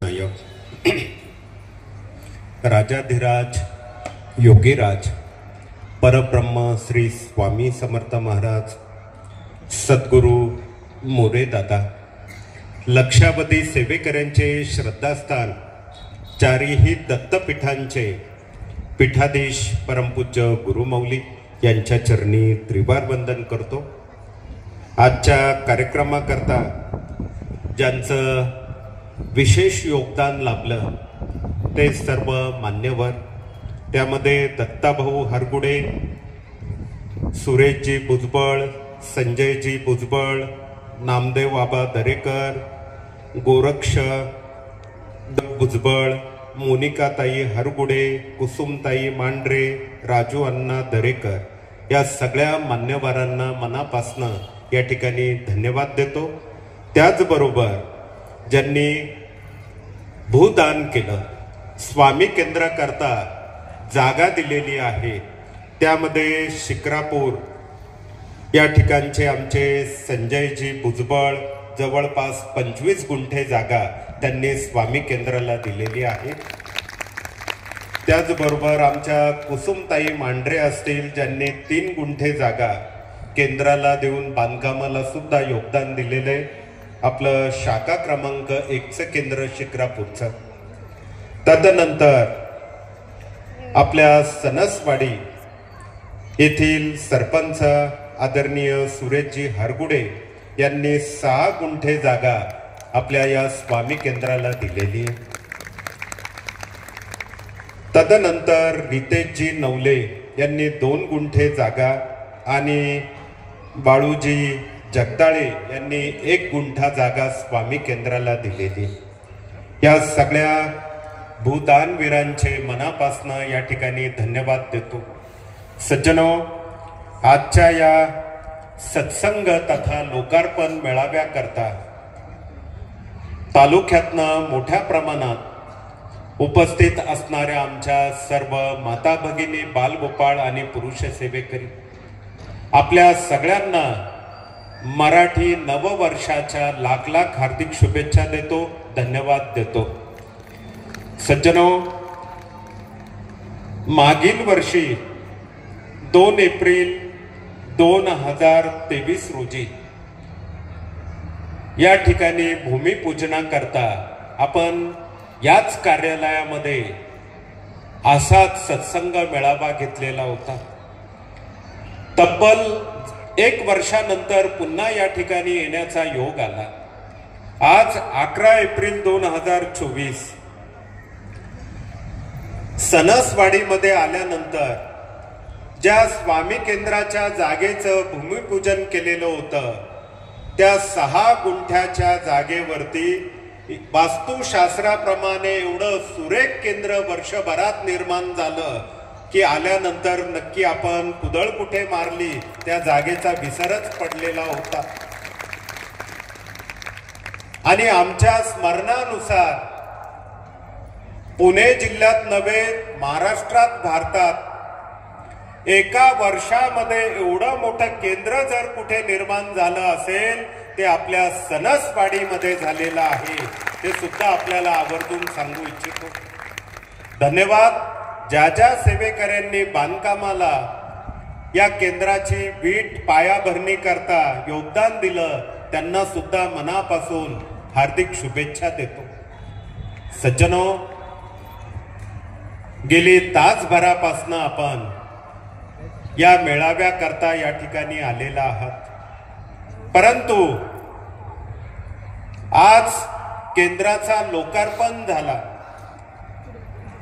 नायक राजाधिराज योगीराज परब्रह्म श्री स्वामी समर्थ महाराज सद्गुरू मोरे दादा लक्षावधी सेवेकऱ्यांचे श्रद्धास्थान चारीही दत्तपीठांचे पीठाधीश परमपूज्य गुरुमौली यांच्या चरणी त्रिवार वंदन करतो। आजच्या कार्यक्रमाकरता ज्यांचं विशेष योगदान लाभलं ते सर्व मान्यवर, त्यामध्ये दत्ताभाऊ हरगुडे, सुरेशजी भुजबळ, संजयजी भुजबळ, नामदेव बाबा दरेकर, गोरक्ष भुजबळ, मोनिकाताई हरगुडे, कुसुमताई मांढरे, राजू अण्णा दरेकर या सगळ्या मान्यवरांना मनापासनं या ठिकाणी धन्यवाद देतो। त्याचबरोबर ज्यांनी भूदान केलं, स्वामी केंद्राकरता जागा दिलेली आहे, त्यामध्ये शिक्रापूर या ठिकाणचे आमचे संजयजी भुजबळ जवळपास 25 गुंठे जागा त्यांनी स्वामी केंद्राला दिलेली आहे। त्याचबरोबर आमच्या कुसुमताई मांढरे असतील, ज्यांनी 3 गुंठे जागा केंद्राला देऊन बांधकामाला सुद्धा योगदान दिलेले, आपलं शाखा क्रमांक 1चं केंद्र शिक्रापूरचं। तदनंतर आपल्या सणसवाडी येथील सरपंच आदरणीय सुरेशजी हरगुडे यांनी 6 गुंठे जागा आपल्या या स्वामी केंद्राला दिलेली। तदनंतर रितेशजी नवले यांनी 2 गुंठे जागा आणि बाळूजी जगदाळे यांनी 1 गुंठा जागा स्वामी केंद्राला दिलेली। या सगळ्या भूदानवीरांचे मनापासनं या ठिकाणी धन्यवाद देतो। सज्जनो, आजच्या या सत्संग तथा लोकार्पण मेळाव्याकरता तालुक्यातनं मोठ्या प्रमाणात उपस्थित असणाऱ्या आमच्या सर्व माता भगिनी, बालगोपाळ आणि पुरुष सेवेकरी आपल्या सगळ्यांना मराठी नववर्षाच्या लाख लाख हार्दिक शुभेच्छा देतो, धन्यवाद देतो। सज्जनो, मागील वर्षी 2 एप्रिल 2023 रोजी या ठिकाणी भूमिपूजनाकरता आपण याच कार्यालयामध्ये असाच सत्संग मेळावा घेतलेला होता। तब्बल 1 वर्षानंतर पुन्हा या ठिकाणी येण्याचा योग आला। आज 11 एप्रिल 2024 सणसवाडीमध्ये आल्यानंतर ज्या स्वामी केंद्राच्या जागेचं भूमिपूजन केलेलं होतं, त्या 6 गुंठ्याच्या जागेवरती वास्तुशास्त्राप्रमाणे एवढं सुरेख केंद्र वर्षभरात निर्माण झालं की आल्यानंतर नक्की आपण कुदळ कुठे मारली त्या जागेचा विसरच पडलेला होता। आणि आमच्या स्मरणानुसार पुणे जिल्ह्यात नव्हे, महाराष्ट्रात, भारतात एका वर्षामध्ये एवढं मोठं केंद्र जर कुठे निर्माण झालं असेल ते आपल्या सणसवाडीमध्ये झालेलं आहे, ते सुद्धा आपल्याला आवर्जून सांगू इच्छितो। धन्यवाद। ज्या ज्या सेवेकऱ्यांनी बांधकामाला या केंद्राची वीट पायाभरणी करता योगदान दिलं, त्यांना सुद्धा मनापासून हार्दिक शुभेच्छा देतो। सज्जनो, गेली तासभरापासून आपण या मेळाव्याकरता या ठिकाणी आलेला आहात, परंतु आज केंद्राचा लोकार्पण झाला,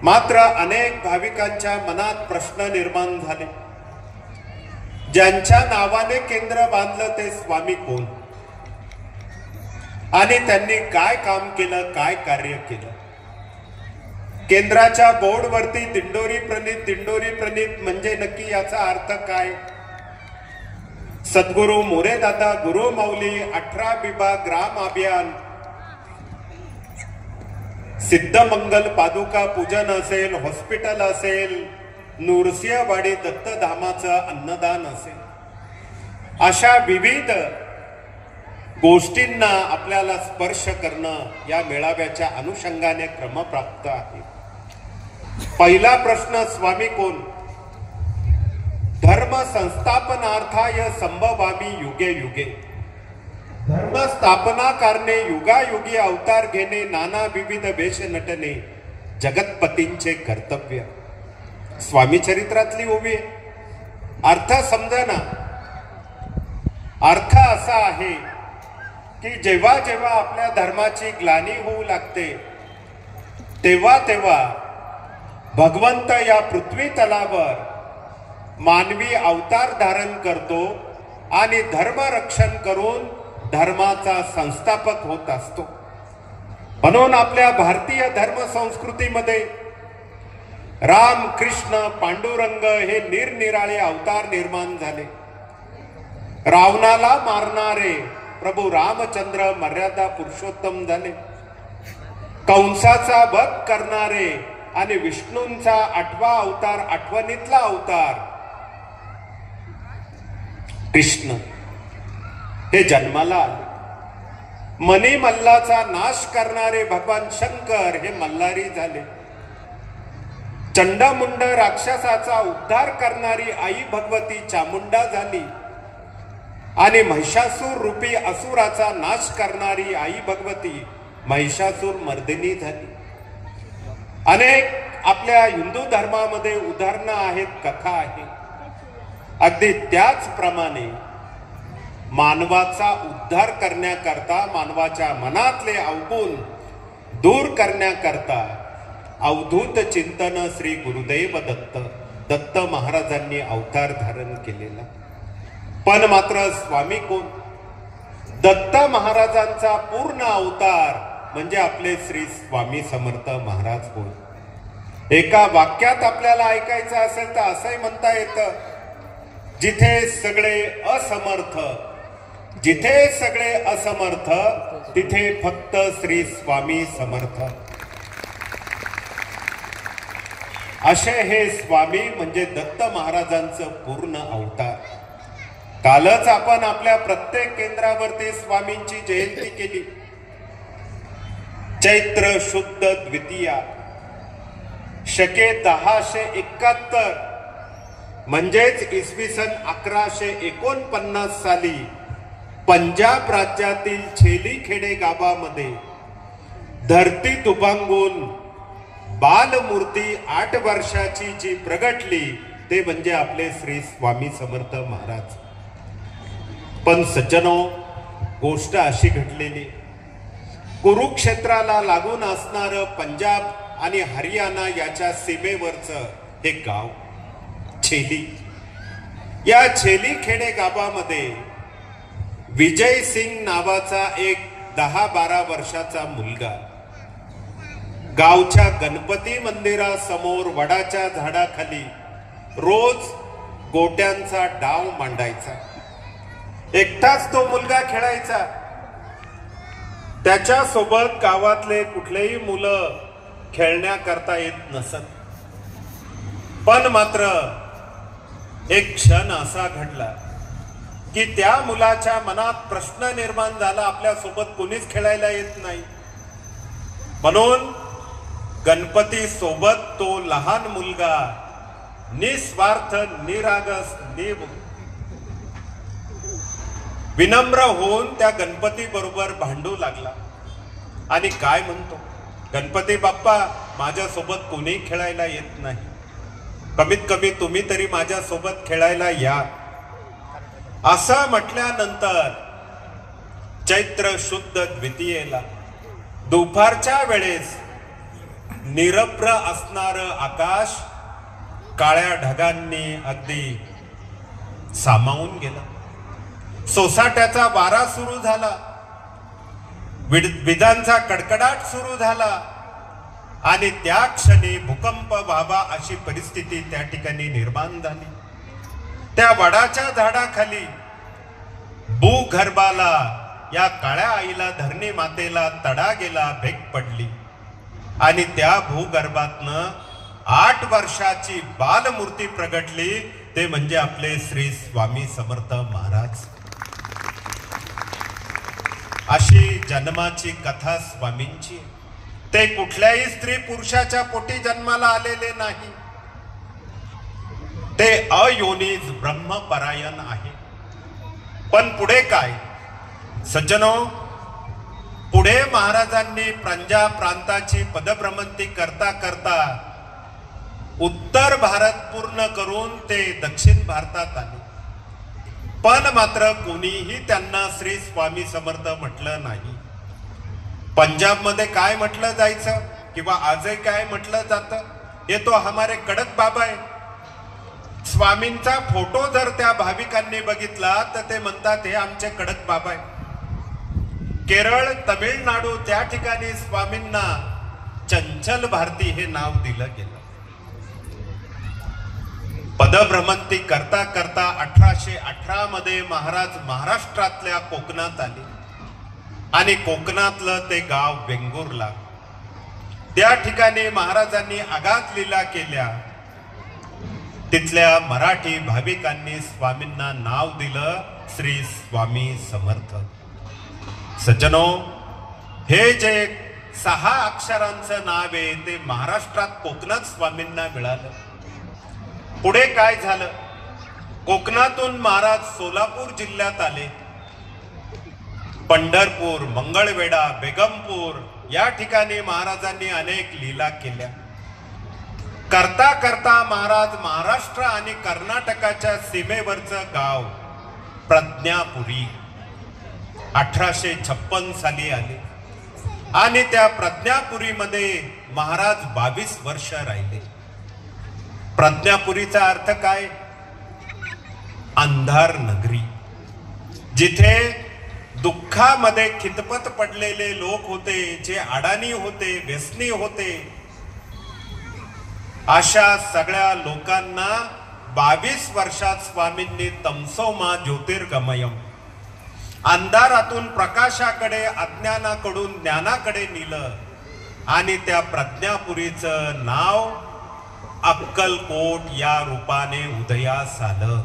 मात्र अनेक भाविकांच्या मनात प्रश्न निर्माण झाले। ज्यांच्या नावाने केंद्र बांधलं ते स्वामी कोण आणि त्यांनी काय काम केलं, काय कार्य केलं? केंद्राच्या बोर्डवरती दिंडोरी प्रणीत म्हणजे नक्की याचा अर्थ काय? सद्गुरू मोरे दादा गुरुमौली 18 बिबा ग्राम अभियान, सिद्धमंगल पादुका पूजन असेल, हॉस्पिटल असेल, नृसिंहवाडी दत्तधामाचं अन्नदान असेल, अशा विविध गोष्टींना आपल्याला स्पर्श करणं या मेळाव्याच्या अनुषंगाने क्रमप्राप्त आहे. पहिला प्रश्न, स्वामी कोण? धर्म संस्थापनार्थाय संभवामी युगे युगे. धर्म स्थापना करणे, युगायुगी अवतार घेणे, नाना विविध वेश नटणे जगतपतींचे कर्तव्य. स्वामी चरित्रातली ओवी आहे. अर्थ समजना. अर्थ असा आहे की जेव्हा जेव्हा आपल्या धर्माची ग्लानी होऊ लागते तेव्हा तेव्हा भगवंत या पृथ्वी तलावर मानवी अवतार धारण करतो आणि धर्मरक्षण करून धर्माचा संस्थापक होत असतो. म्हणून आपल्या भारतीय धर्म संस्कृतीमध्ये राम, कृष्ण, पांडुरंग हे निरनिराळे अवतार निर्माण झाले. रावणाला मारणारे प्रभू रामचंद्र मर्यादा पुरुषोत्तम झाले. कंसाचा वध करणारे आणि विष्णूंचा 8वा अवतार, आठवणीतला अवतार कृष्ण हे जन्माला आले. मणिमल्लाचा नाश करणारे भगवान शंकर हे मल्हारी झाले. चंडमुंड राक्षसाचा उद्धार करणारी आई भगवती चामुंडा झाली आणि महिषासूर रूपी असुराचा नाश करणारी आई भगवती महिषासूर मर्दिनी झाली. अनेक आपल्या हिंदू धर्मामध्ये उदाहरणं आहेत, कथा आहे. अगदी त्याचप्रमाणे मानवाचा उद्धार करण्याकरता, मानवाच्या मनातले अवगुण दूर करण्याकरता अवधूत चिंतन श्री गुरुदेव दत्त महाराजांनी अवतार धारण केलेला. पण मात्र स्वामी कोण? दत्त महाराजांचा पूर्ण अवतार म्हणजे आपले श्री स्वामी समर्थ महाराज होय. एका वाक्यात आपल्याला ऐकायचं असेल तर असंही म्हणता येतं, जिथे सगळे असमर्थ, जिथे सगळे असमर्थ तिथे फक्त श्री स्वामी समर्थ. असे हे स्वामी म्हणजे दत्त महाराजांचं पूर्ण अवतार. कालच आपण आपल्या प्रत्येक केंद्रावरती स्वामींची जयंती केली. चैत्र शुद्ध द्वितीया शके 1071 म्हणजेच इसवी सन 1149 साली पंजाब राज्यातील छेलीखेडे गावामध्ये धरती तुबांगून बालमूर्ती 8 वर्षाची जी प्रगटली ते म्हणजे आपले श्री स्वामी समर्थ महाराज. पण सज्जनो, गोष्ट अशी घडलेली, कुरुक्षेत्राला लागून असणारं पंजाब आणि हरियाणा याच्या सीमेवरचं हे गाव छेली. या छेलीखेडे गावामध्ये विजय सिंग नावाचा एक 10-12 वर्षाचा मुलगा गावच्या गणपती मंदिरासमोर वडाच्या झाडाखाली रोज गोट्यांचा डाव मांडायचा. एकटाच तो मुलगा खेळायचा. त्याच्यासोबत गावातले कुठलेही मुलं खेळण्याकरता येत नसत. पण मात्र एक क्षण असा घडला की त्या मुलाच्या मनात प्रश्न निर्माण झाला, आपल्या सोबत कोणीच खेळायला येत नाही. म्हणून गणपती सोबत तो लहान मुलगा निस्वार्थ, निरागस, विनम्र होऊन त्या गणपती बरोबर भांडू लागला आणि काय म्हणतो, गणपती बाप्पा, माझ्या सोबत कोणी खेळायला येत नाही, कमीत कमी तुम्ही तरी माझ्या सोबत खेळायला या. असं म्हटल्यानंतर चैत्र शुद्ध द्वितीयेला दुपारच्या वेळेस निरभ्र असणार आकाश काळ्या ढगांनी अगदी सामावून गेला. सोसाट्याचा वारा सुरू झाला, विजांचा कडकडाट सुरू झाला आणि त्या क्षणी भूकंप व्हावा अशी परिस्थिती त्या ठिकाणी निर्माण झाली. त्या वडाच्या झाडाखाली भूगर्भाला, या काळ्या आईला, धरणी मातेला तडा गेला, भेग पडली आणि त्या भूगर्भातनं 8 वर्षाची बालमूर्ती प्रगटली. ते म्हणजे आपले श्री स्वामी समर्थ महाराज. अशी जन्माची कथा स्वामींची. ते कुठल्याही स्त्री पुरुषाच्या पोटी जन्माला आलेले नाही. ते अयोनीज ब्रह्मपरायण आहे. पण पुढे काय सज्जनो, पुढे महाराजांनी प्रंजा प्रांताची पदभ्रमंती करता करता उत्तर भारत पूर्ण करून ते दक्षिण भारतात आले. पण मात्र कोणीही त्यांना श्री स्वामी समर्थ म्हटलं नाही. पंजाबमध्ये काय म्हटलं जायचं किंवा आजही काय म्हटलं जातं, हे तो हमारे कडक बाबा आहे. स्वामींचा फोटो जर त्या भाविकांनी बघितला तर ते म्हणतात हे आमचे कडक बाबा आहे. केरळ, तमिळनाडू त्या ठिकाणी स्वामींना चंचल भारती हे नाव दिलं गेलं. पदभ्रमंती करता करता 1818 मध्ये महाराज महाराष्ट्रातल्या कोकणात आले आणि कोकणातलं ते गाव वेंगुर्ला, त्या ठिकाणी महाराजांनी आगाध लीला केल्या. तिथल्या मराठी भाविकांनी स्वामींना नाव दिलं श्री स्वामी समर्थ. सज्जनो, हे जे 6 अक्षरांचं नाव आहे ते महाराष्ट्रात कोकणात स्वामींना मिळालं. पुढे काय झालं, कोकणातून महाराज सोलापूर जिल्ह्यात आले. पंढरपूर, मंगळवेढा, बेगमपूर या ठिकाणी महाराजांनी अनेक लीला केल्या. करता करता महाराज महाराष्ट्र आणि कर्नाटकाच्या सीमेवरचं गाव प्रज्ञापुरी 1856 साली आले आणि त्या प्रज्ञापुरीमध्ये महाराज 22 वर्ष राहिले. प्रज्ञापुरीचा अर्थ काय? अंधार नगरी, जिथे दुःखामध्ये खितपत पडलेले लोक होते, जे अडाणी होते, व्यसनी होते, अशा सगळ्या लोकांना 22 वर्षात स्वामींनी तमसोमा ज्योतिर्गमयम, अंधारातून प्रकाशाकडे, अज्ञानाकडून ज्ञानाकडे नेलं आणि त्या प्रज्ञापुरीचं नाव अक्कलकोट या रूपाने उदयास आलं.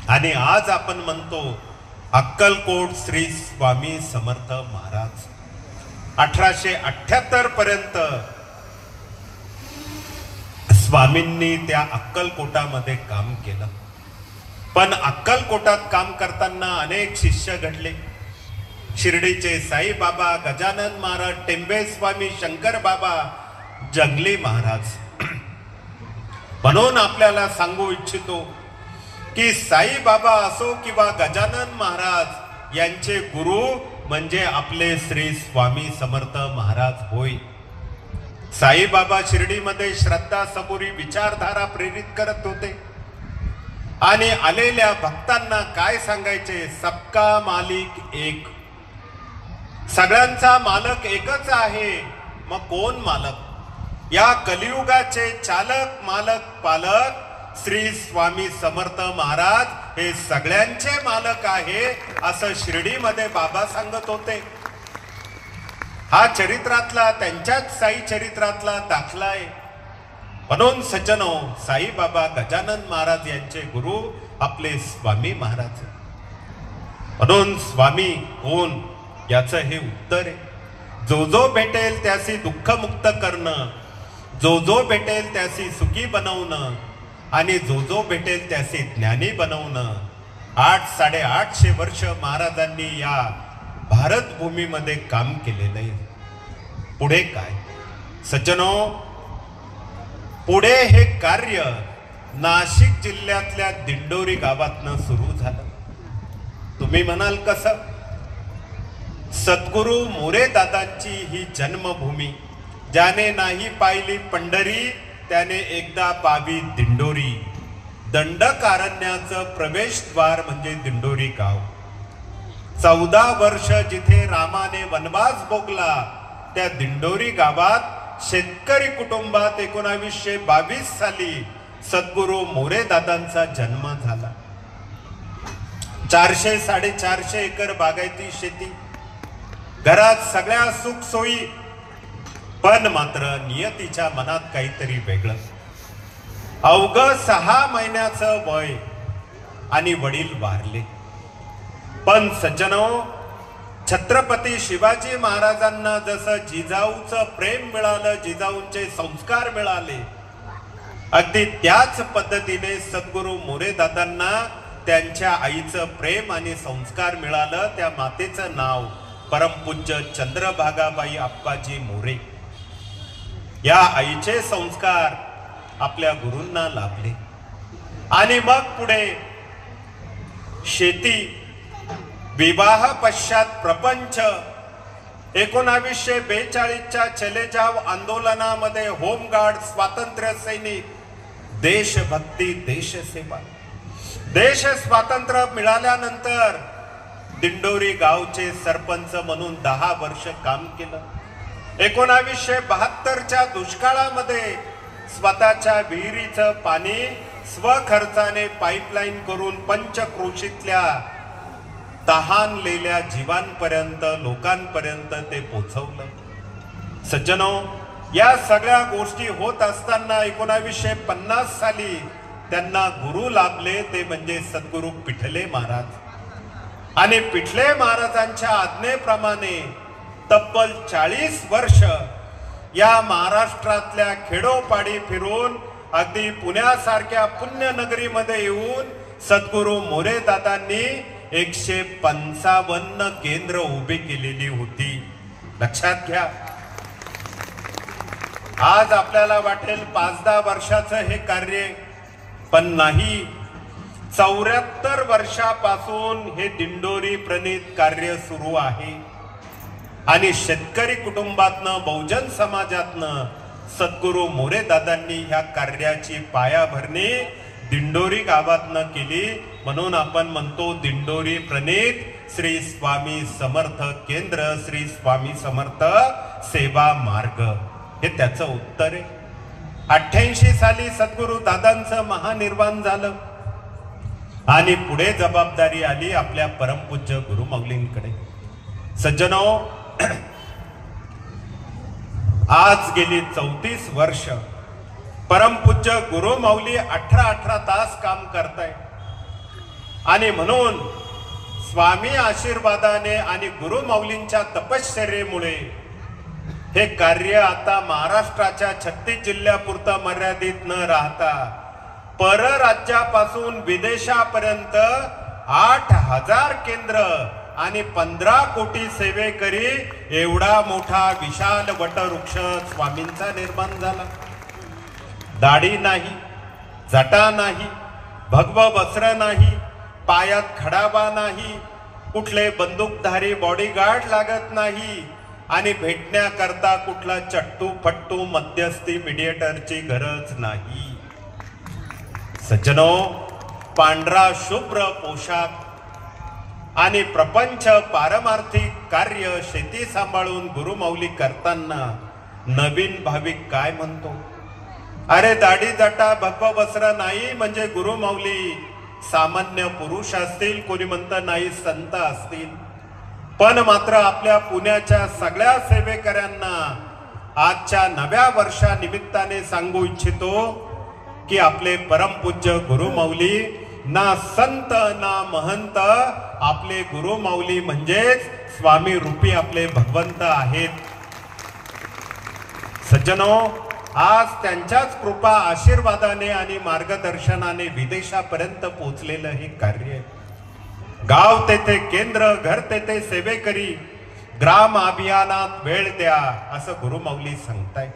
आणि आज आपण म्हणतो अक्कलकोट श्री स्वामी समर्थ महाराज. 1878 पर्यंत स्वामींनी त्या अक्कलकोटामध्ये काम केलं. पण अक्कलकोटात काम करताना अनेक शिष्य घडले. शिर्डीचे साईबाबा, गजानन महाराज, टेंबे स्वामी, शंकर बाबा, जंगली महाराज. म्हणून आपल्याला सांगू इच्छितो की साईबाबा असो किंवा गजानन महाराज यांचे गुरु म्हणजे आपले श्री स्वामी समर्थ महाराज होय. साईबाबा शिर्डीमध्ये श्रद्धा, सबुरी, विचारधारा प्रेरित करत होते आणि आलेल्या भक्तांना काय सांगायचे? सबका मालिक एक, सगळ्यांचा मालक एकच आहे. मग कोण मालक? या कलियुगाचे चालक, मालक, पालक श्री स्वामी समर्थ महाराज हे सगळ्यांचे मालक आहे, असं शिर्डीमध्ये बाबा सांगत होते. हा चरित्रातला, त्यांच्याच साई चरित्रातला दाखला आहे. म्हणून सज्जनो, साईबाबा, गजानन महाराज यांचे गुरु आपले स्वामी महाराज. म्हणून स्वामी कोण याचं हे उत्तर आहे. जो जो भेटेल त्यासी दुःखमुक्त करणं, जो जो भेटेल त्यासी सुखी बनवणं आणि जो जो भेटेल त्यासी ज्ञानी बनवणं. 800-850 वर्ष महाराजांनी या भारत भूमीमध्ये काम केलेलं आहे. पुढे काय सज्जनो, पुढे हे कार्य नाशिक जिल्ह्यातल्या दिंडोरी गावातनं सुरू झालं. तुम्ही म्हणाल कसं? सद्गुरु मोरे दादांची ही जन्मभूमी. ज्याने नाही पाहिली पंढरी त्याने एकदा पावी दिंडोरी. दंडकारण्याचं प्रवेशद्वार म्हणजे दिंडोरी गाव. 14 वर्ष जिथे रामाने वनवास भोगला त्या दिंडोरी गावात शेतकरी कुटुंबात 1922 साली सद्गुरु मोरे दादांचा जन्म झाला. 400-450 एकर बागायती शेती, घरात सगळ्या सुख सोयी, पण मात्र नियतीच्या मनात काहीतरी वेगळं. अवघं 6 महिन्याचं वय आणि वडील वारले. पण सज्जनो, छत्रपती शिवाजी महाराजांना जसं जिजाऊचं प्रेम मिळालं, जिजाऊंचे संस्कार मिळाले, अगदी त्याच पद्धतीने सद्गुरू मोरे दादांना त्यांच्या आईचं प्रेम आणि संस्कार मिळालं. त्या मातेचं नाव परमपूज्य चंद्रभागाबाई अप्पाजी मोरे. या आईचे संस्कार आपल्या गुरूंना लाभले आणि मग पुढे शेती, विवाह पश्चात प्रपंच, 1942च्या चले जाव आंदोलनामध्ये होमगार्ड, स्वातंत्र्य सैनिक, देशभक्ती, देशसेवा. देश स्वातंत्र्य मिळाल्यानंतर दिंडोरी गावचे सरपंच म्हणून 10 वर्ष काम केलं. 1972च्या दुष्काळामध्ये स्वतःच्या विहिरीचं पाणी स्वखर्चाने पाईपलाईन करून पंचक्रोशीतल्या तहानलेल्या जीवांपर्यंत, लोकांपर्यंत ते पोहोचवलं. सज्जनो, या सगळ्या गोष्टी होत असताना 1950 साली त्यांना गुरु लाभले, ते म्हणजे सद्गुरू पिठले महाराज. आणि पिठले महाराजांच्या आज्ञेप्रमाणे तब्बल 40 वर्ष या महाराष्ट्रातल्या खेडोपाडी फिरून अगदी पुण्यासारख्या पुण्यनगरीमध्ये येऊन सद्गुरू मोरे दादांनी 155 केंद्र उभी केलेली होती. लक्षात घ्या. आज आपल्याला वाटेल 5-10 वर्षाचं हे कार्य, पण नाही. 74 वर्षापासून हे दिंडोरी प्रणित कार्य सुरू आहे. आणि शेतकरी कुटुंबातनं, बहुजन समाजातनं सद्गुरू मोरे दादांनी ह्या कार्याची पायाभरणी दिंडोरी गावातनं केली. म्हणून आपण म्हणतो दिंडोरी प्रणित श्री स्वामी समर्थ केंद्र, श्री स्वामी समर्थ सेवा मार्ग, हे त्याचं उत्तर आहे. 88 साली सद्गुरू दादांचं महानिर्वाण झालं आणि पुढे जबाबदारी आली आपल्या परमपूज्य गुरुमाऊलींकडे. सज्जनो, आज गेली 34 वर्ष परमपूज्य गुरुमाऊली 18 तास काम करताय. आणि म्हणून स्वामी आशीर्वादाने आणि गुरुमाऊलींच्या तपश्चर्येमुळे हे कार्य आता महाराष्ट्राच्या 36 जिल्ह्यापुरतं मर्यादित न राहता परराज्यापासून विदेशापर्यंत 8000 केंद्र आणि 15 कोटी सेवेकरी एवढा मोठा विशाल वटवृक्ष स्वामींचा निर्माण झाला. दाढी नाही, जटा नाही, भगव वस्त्र नाही, पायात खडाबा नाही, कुठले बंदूकधारी बॉडीगार्ड लागत नाही आणि भेटण्याकरता कुठला चट्टू फट्टू मध्यस्थी मीडिएटरची गरज नाही. सज्जनो, पांढरा शुभ्र पोशाख आणि प्रपंच पारमार्थिक कार्य शेती सांभाळून गुरुमाऊली करताना नवीन भाविक काय म्हणतो? अरे दाढी जटा भगव वस्त्र नाही म्हणजे गुरुमाऊली सामान्य पुरुष असतील, कोणी म्हणतं नाही संत असतील. पण मात्र आपल्या पुण्याच्या सगळ्या सेवेकऱ्यांना आजच्या नव्या वर्षानिमित्ताने सांगू इच्छितो की आपले परमपूज्य गुरुमाऊली ना संत ना महंत, आपले गुरुमाऊली म्हणजेच स्वामी रूपी आपले भगवंत आहेत. सज्जनो, आज त्यांच्याच कृपा आशीर्वादाने आणि मार्गदर्शनाने विदेशापर्यंत पोहोचलेलं हे कार्य. गाव तेथे केंद्र, घर तेथे सेवेकरी, ग्राम अभियानात वेळ द्या असं गुरुमाऊली सांगताय.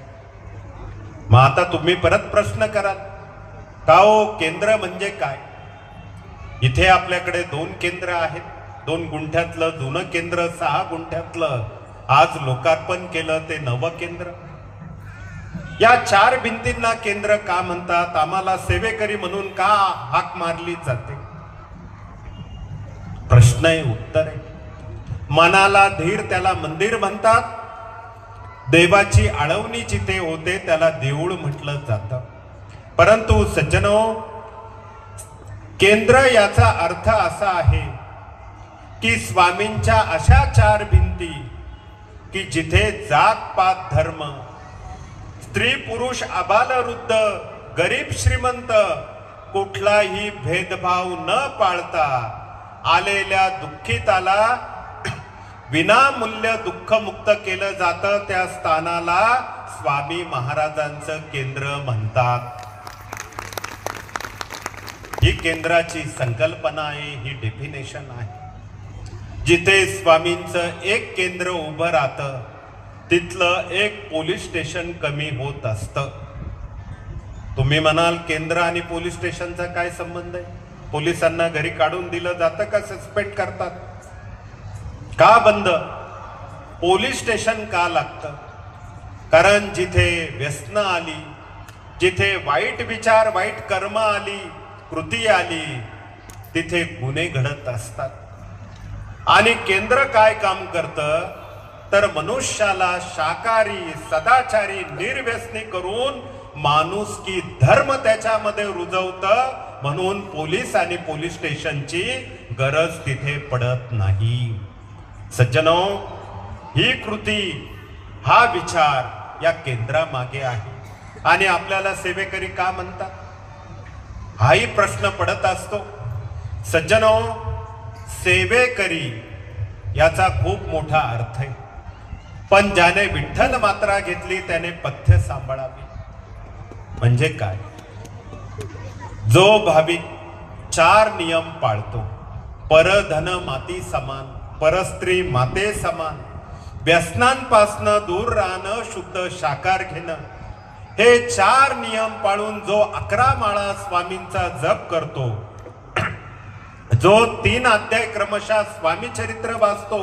मग आता तुम्ही परत प्रश्न कराल, का हो केंद्र म्हणजे काय? इथे आपल्याकडे 2 केंद्र आहेत. 2 गुंठ्यातलं जुनं केंद्र, 6 गुंठ्यातलं आज लोकार्पण केलं ते नवं केंद्र. या 4 भिंतींना केंद्र का म्हणतात? आम्हाला सेवेकरी म्हणून का हाक मारली जाते? प्रश्न आहे, उत्तर आहे. मनाला धीर त्याला मंदिर म्हणतात. देवाची आळवणी जिथे होते त्याला देऊळ म्हटलं जातं. परंतु सज्जनो, केंद्र याचा अर्थ असा आहे की स्वामींच्या अशा 4 भिंती की जिथे जात पात धर्म, स्त्री पुरुष आबालवृद्ध, गरीब श्रीमंत कुठलाही भेदभाव न पाळता आलेल्या दुःखिताला विनामूल्य दुःखमुक्त केलं जातं त्या स्थानाला स्वामी महाराजांचं केंद्र म्हणतात. ही केंद्राची संकल्पना आहे, ही डेफिनेशन आहे. जिथे स्वामींचं एक केंद्र उभं राहतं तिथलं एक पोलीस स्टेशन कमी होत असतं. तुम्ही म्हणाल केंद्र आणि पोलीस स्टेशनचा काय संबंध आहे? पोलिसांना घरी काढून दिलं जातं का सस्पेंड करतात? का बंद? पोलीस स्टेशन का लागतं? कारण जिथे व्यसनं आली, जिथे वाईट विचार वाईट कर्म आली, कृती आली, तिथे गुन्हे घडत असतात. आणि केंद्र काय काम करतं तर मनुष्याला शाकाहारी सदाचारी निर्व्यसनी करून माणुसकी धर्म त्याच्यामध्ये रुजवतं. म्हणून पोलीस आणि पोलीस स्टेशनची गरज तिथे पडत नाही. सज्जनो, ही कृती हा विचार या केंद्रामागे आहे. आणि आपल्याला सेवेकरी का म्हणतात हाही प्रश्न पडत असतो. सज्जनो, सेवेकरी याचा खूप मोठा अर्थ आहे. पण ज्याने विठ्ठल मात्रा घेतली त्याने पथ्य सांभाळावी. म्हणजे काय? जो भाविक 4 नियम पाळतो, परधन माती समान, परस्त्री माते समान, व्यसनांपासनं दूर राहणं, शुद्ध शाकाहार घेणं, हे 4 नियम पाळून जो 11 माळा स्वामींचा जप करतो, जो 3 अध्याय क्रमशः स्वामी चरित्र वाचतो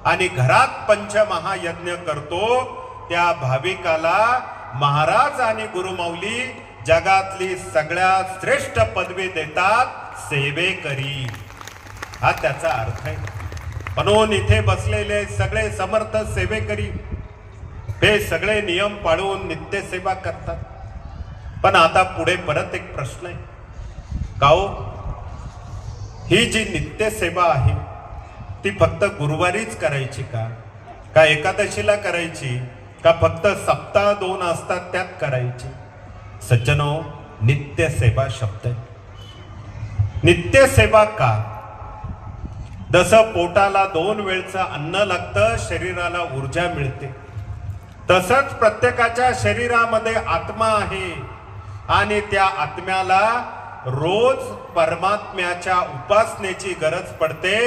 आणि घरात पंचमहायज्ञ करतो, त्या भाविकाला महाराज आणि गुरुमाऊली जगातली सगळ्यात श्रेष्ठ पदवी देतात, सेवेकरी. हा त्याचा अर्थ आहे. म्हणून इथे बसलेले सगळे समर्थ सेवेकरी हे सगळे नियम पाळून नित्यसेवा करतात. पण आता पुढे परत एक प्रश्न आहे, काहो, ही जी नित्यसेवा आहे ती फक्त गुरुवारीच करायची का एकादशीला करायची का फक्त सप्ताह 2 असतात त्यात करायची? सज्जनो, नित्यसेवा शब्द आहे. नित्यसेवा का? जसं पोटाला 2 वेळचं अन्न लागतं, शरीराला ऊर्जा मिळते, तसंच प्रत्येकाच्या शरीरामध्ये आत्मा आहे आणि त्या आत्म्याला रोज परमात्म्याच्या उपासनेची गरज पडते,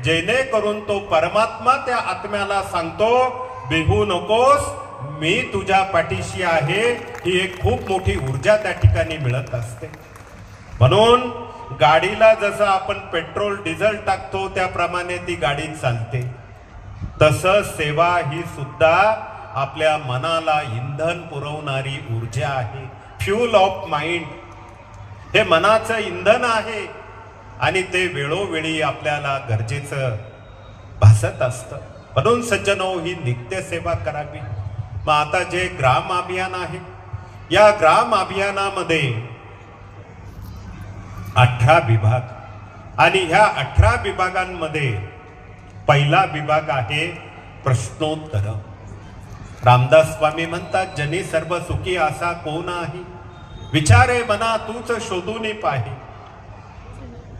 जेणेकरून तो परमात्मा त्या आत्म्याला सांगतो, बिहू नकोस, मी तुझ्या पाठीशी आहे. ही एक खूप मोठी ऊर्जा त्या ठिकाणी मिळत असते. म्हणून गाडीला जसं आपण पेट्रोल डिझेल टाकतो त्याप्रमाणे ती गाडी चालते. तसं सेवा ही सुद्धा आपल्या मनाला इंधन पुरवणारी ऊर्जा आहे. फ्यूल ऑफ माइंड हे मनाचं इंधन आहे आणि ते वेळोवेळी आपल्याला गरजेचं भासत असतं. म्हणून सज्जनो, ही नित्यसेवा करावी. मग आता जे ग्राम अभियान आहे, या ग्राम अभियानामध्ये 18 विभाग आणि ह्या 18 विभागांमध्ये पहिला विभाग आहे प्रश्नोत्तर. रामदास स्वामी म्हणतात, जनी सर्व सुखी असा कोण आहे, विचारे मना तूच शोधून पाहे.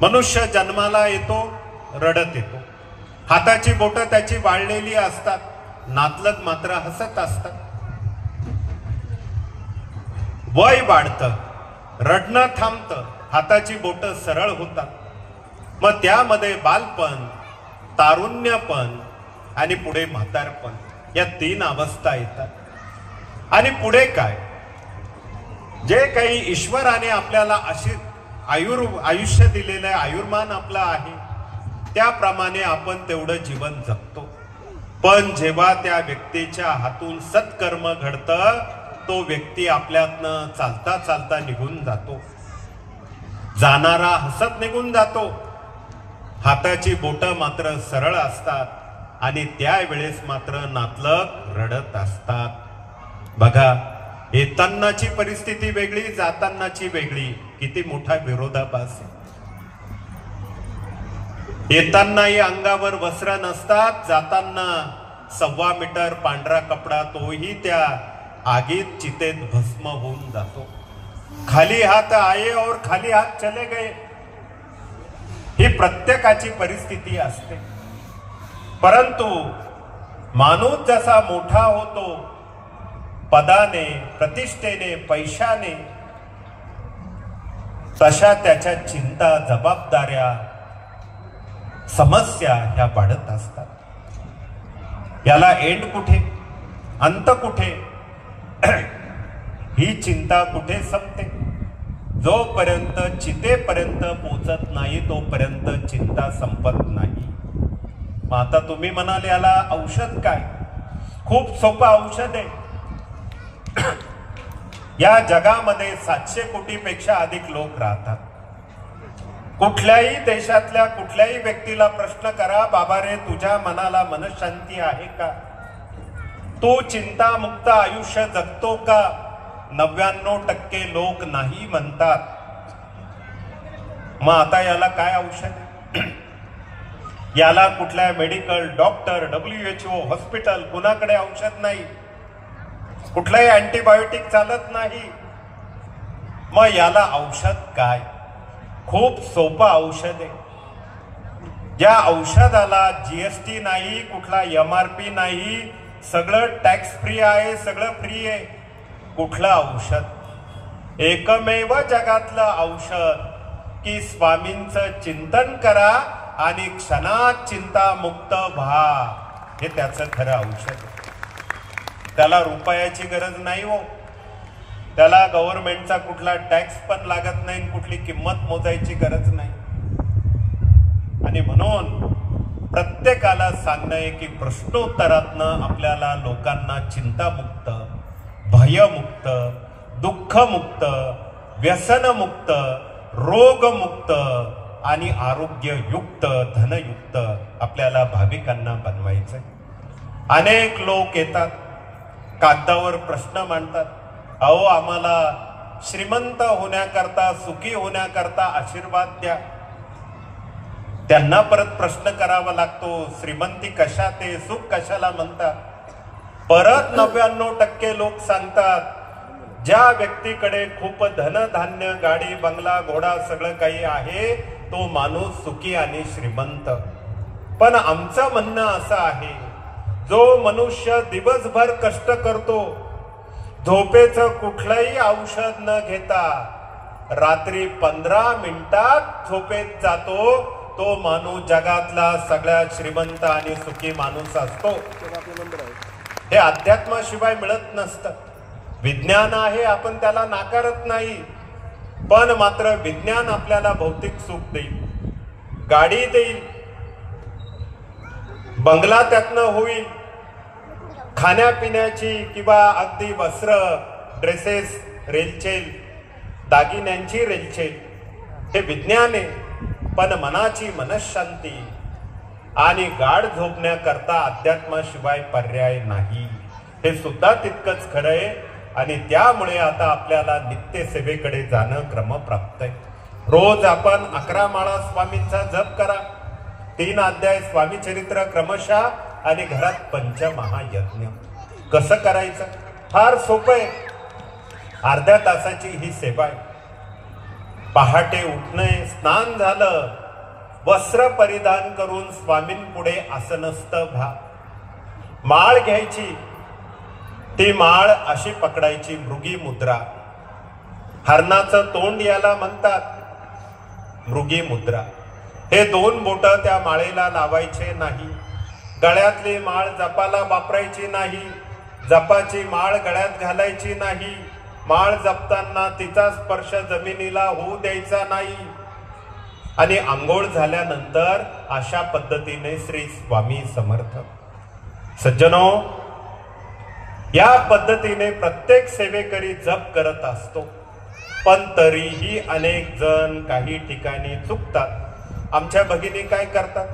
मनुष्य जन्माला येतो, रडत येतो, हाताची बोटं त्याची वाळलेली असतात, नातलग मात्र हसत असतात. वय वाढतं, रडणं थांबतं, हाताची बोटं सरळ होतात. मग त्यामध्ये बालपण, तारुण्यपण आणि पुढे म्हातारपण, या 3 अवस्था येतात. आणि पुढे काय? जे काही ईश्वराने आपल्याला अशी आयुष्य दिलेलं आहे, आयुर्मान आपलं आहे, त्याप्रमाणे आपण तेवढं जीवन जगतो. पण जेव्हा त्या व्यक्तीच्या हातून सत्कर्म घडतं, तो व्यक्ती आपल्यातनं चालता चालता निघून जातो. जाणारा हसत निघून जातो, हाताची बोटं मात्र सरळ असतात आणि त्यावेळेस मात्र नातलग रडत असतात. बघा, येतानाची परिस्थिती वेगळी, जातानाची वेगळी. किती मोठा विरोधाभास. येतानाही अंगावर वस्त्र नसतात, जाताना 1.25 मीटर पांढरा कपडा, तोही त्या आगीत चितेत भस्म होऊन जातो. खाली हात आए और खाली हात चले गए, ही प्रत्येकाची परिस्थिती असते. परंतु माणूस जसा मोठा होतो पदाने, प्रतिष्ठेने, पैशाने, तशा त्याच्या चिंता, जबाबदाऱ्या, समस्या ह्या वाढत असतात. याला एंड कुठे, अंत कुठे, ही चिंता कुठे संपते? जोपर्यंत चितेपर्यंत पोचत नाही तोपर्यंत चिंता संपत नाही. मग आता तुम्ही म्हणाल याला औषध काय? खूप सोपं औषध आहे. या जगामध्ये 700 कोटीपेक्षा अधिक लोक राहतात. कुठल्याही देशातल्या कुठल्याही व्यक्तीला प्रश्न करा, बाबा रे तुझ्या मनाला मनशांती आहे का? तू चिंतामुक्त आयुष्य जगतो का? 99% लोक नाही म्हणतात. मग आता याला काय औषध? याला कुठल्या मेडिकल, डॉक्टर, WHO, हॉस्पिटल कुणाकडे औषध नाही. कुठलाही अँटीबायोटिक चालत नाही. मग याला औषध काय? खूप सोपं औषध आहे. ज्या औषधाला GST नाही, कुठला MRP नाही, सगळं टॅक्स फ्री आहे, सगळं फ्री आहे. कुठलं औषध? एकमेव जगातलं औषध की स्वामींचं चिंतन करा आणि क्षणात चिंतामुक्त व्हा. हे त्याचं खरं औषध. त्याला रुपयाची गरज नाही हो. त्याला गव्हर्नमेंटचा कुठला टॅक्स पण लागत नाही, कुठली किंमत मोजायची गरज नाही. आणि म्हणून प्रत्येकाला सांगणं आहे की प्रश्नोत्तरातनं आपल्याला लोकांना चिंतामुक्त, भयमुक्त, दुःखमुक्त, व्यसनमुक्त, रोगमुक्त आणि आरोग्ययुक्त, धनयुक्त आपल्याला भाविकांना बनवायचंय. अनेक लोक येतात, कागदावर प्रश्न मांडतात. अहो आम्हाला श्रीमंत होण्याकरता, सुखी होण्याकरता आशीर्वाद द्या. त्यांना परत प्रश्न करावा लागतो, श्रीमंती कशात आहे, सुख कशाला म्हणतात? परत 99% लोक सांगतात, ज्या व्यक्तीकडे खूप धनधान्य, गाडी, बंगला, घोडा सगळं काही आहे तो माणूस सुखी आणि श्रीमंत. पण आमचं म्हणणं असं आहे, जो मनुष्य दिवसभर कष्ट करतो, झोपेचं कुठलंही औषध न घेता रात्री 15 मिनिटात झोपेत जातो, तो माणूस जगातला सगळ्यात श्रीमंत आणि सुखी माणूस असतो. हे अध्यात्माशिवाय मिळत नसतं. विज्ञान आहे, आपण त्याला नाकारत नाही, पण मात्र विज्ञान आपल्याला भौतिक सुख देईल, गाडी देईल, बंगला त्यातनं होईल, खाण्यापिण्याची किंवा अगदी वस्त्र, ड्रेसेस, रेलचेल, दागिन्यांची रेलचेल, हे विज्ञान आहे. पण मनाची मनशांती आणि गाढ झोपण्याकरता अध्यात्माशिवाय पर्याय नाही. हे सुद्धा तितकंच खरं आहे. आणि त्यामुळे आता आपल्याला नित्य सेवेकडे जाणं क्रमप्राप्त आहे. रोज आपण 11 माळा स्वामींचा जप करा, 3 अध्याय स्वामी चरित्र क्रमशः, आणि घरात पंचमहायज्ञ. कसं करायचं? फार सोपं आहे. अर्ध्या तासाची ही सेवा आहे. पहाटे उठणे, स्नान झालं, वस्त्र परिधान करून स्वामींपुढे आसनस्थ व्हा. माळ घ्यायची, ती माळ अशी पकडायची, मृगी मुद्रा. हरणाचं तोंड याला म्हणतात, मृगी मुद्रा. हे 2 बोट त्या माळेला लावायचे नाही. गळ्यातली माळ जपाला वापरायची नाही. जपाची माळ गळ्यात घालायची नाही. माळ जपताना तिचा स्पर्श जमिनीला होऊ द्यायचा नाही. आणि आंघोळ झाल्यानंतर अशा पद्धतीने श्री स्वामी समर्थ. सज्जनो, या पद्धतीने प्रत्येक सेवेकरी जप करत असतो. पण तरीही अनेक जण काही ठिकाणी चुकतात. आमच्या भगिनी काय करतात?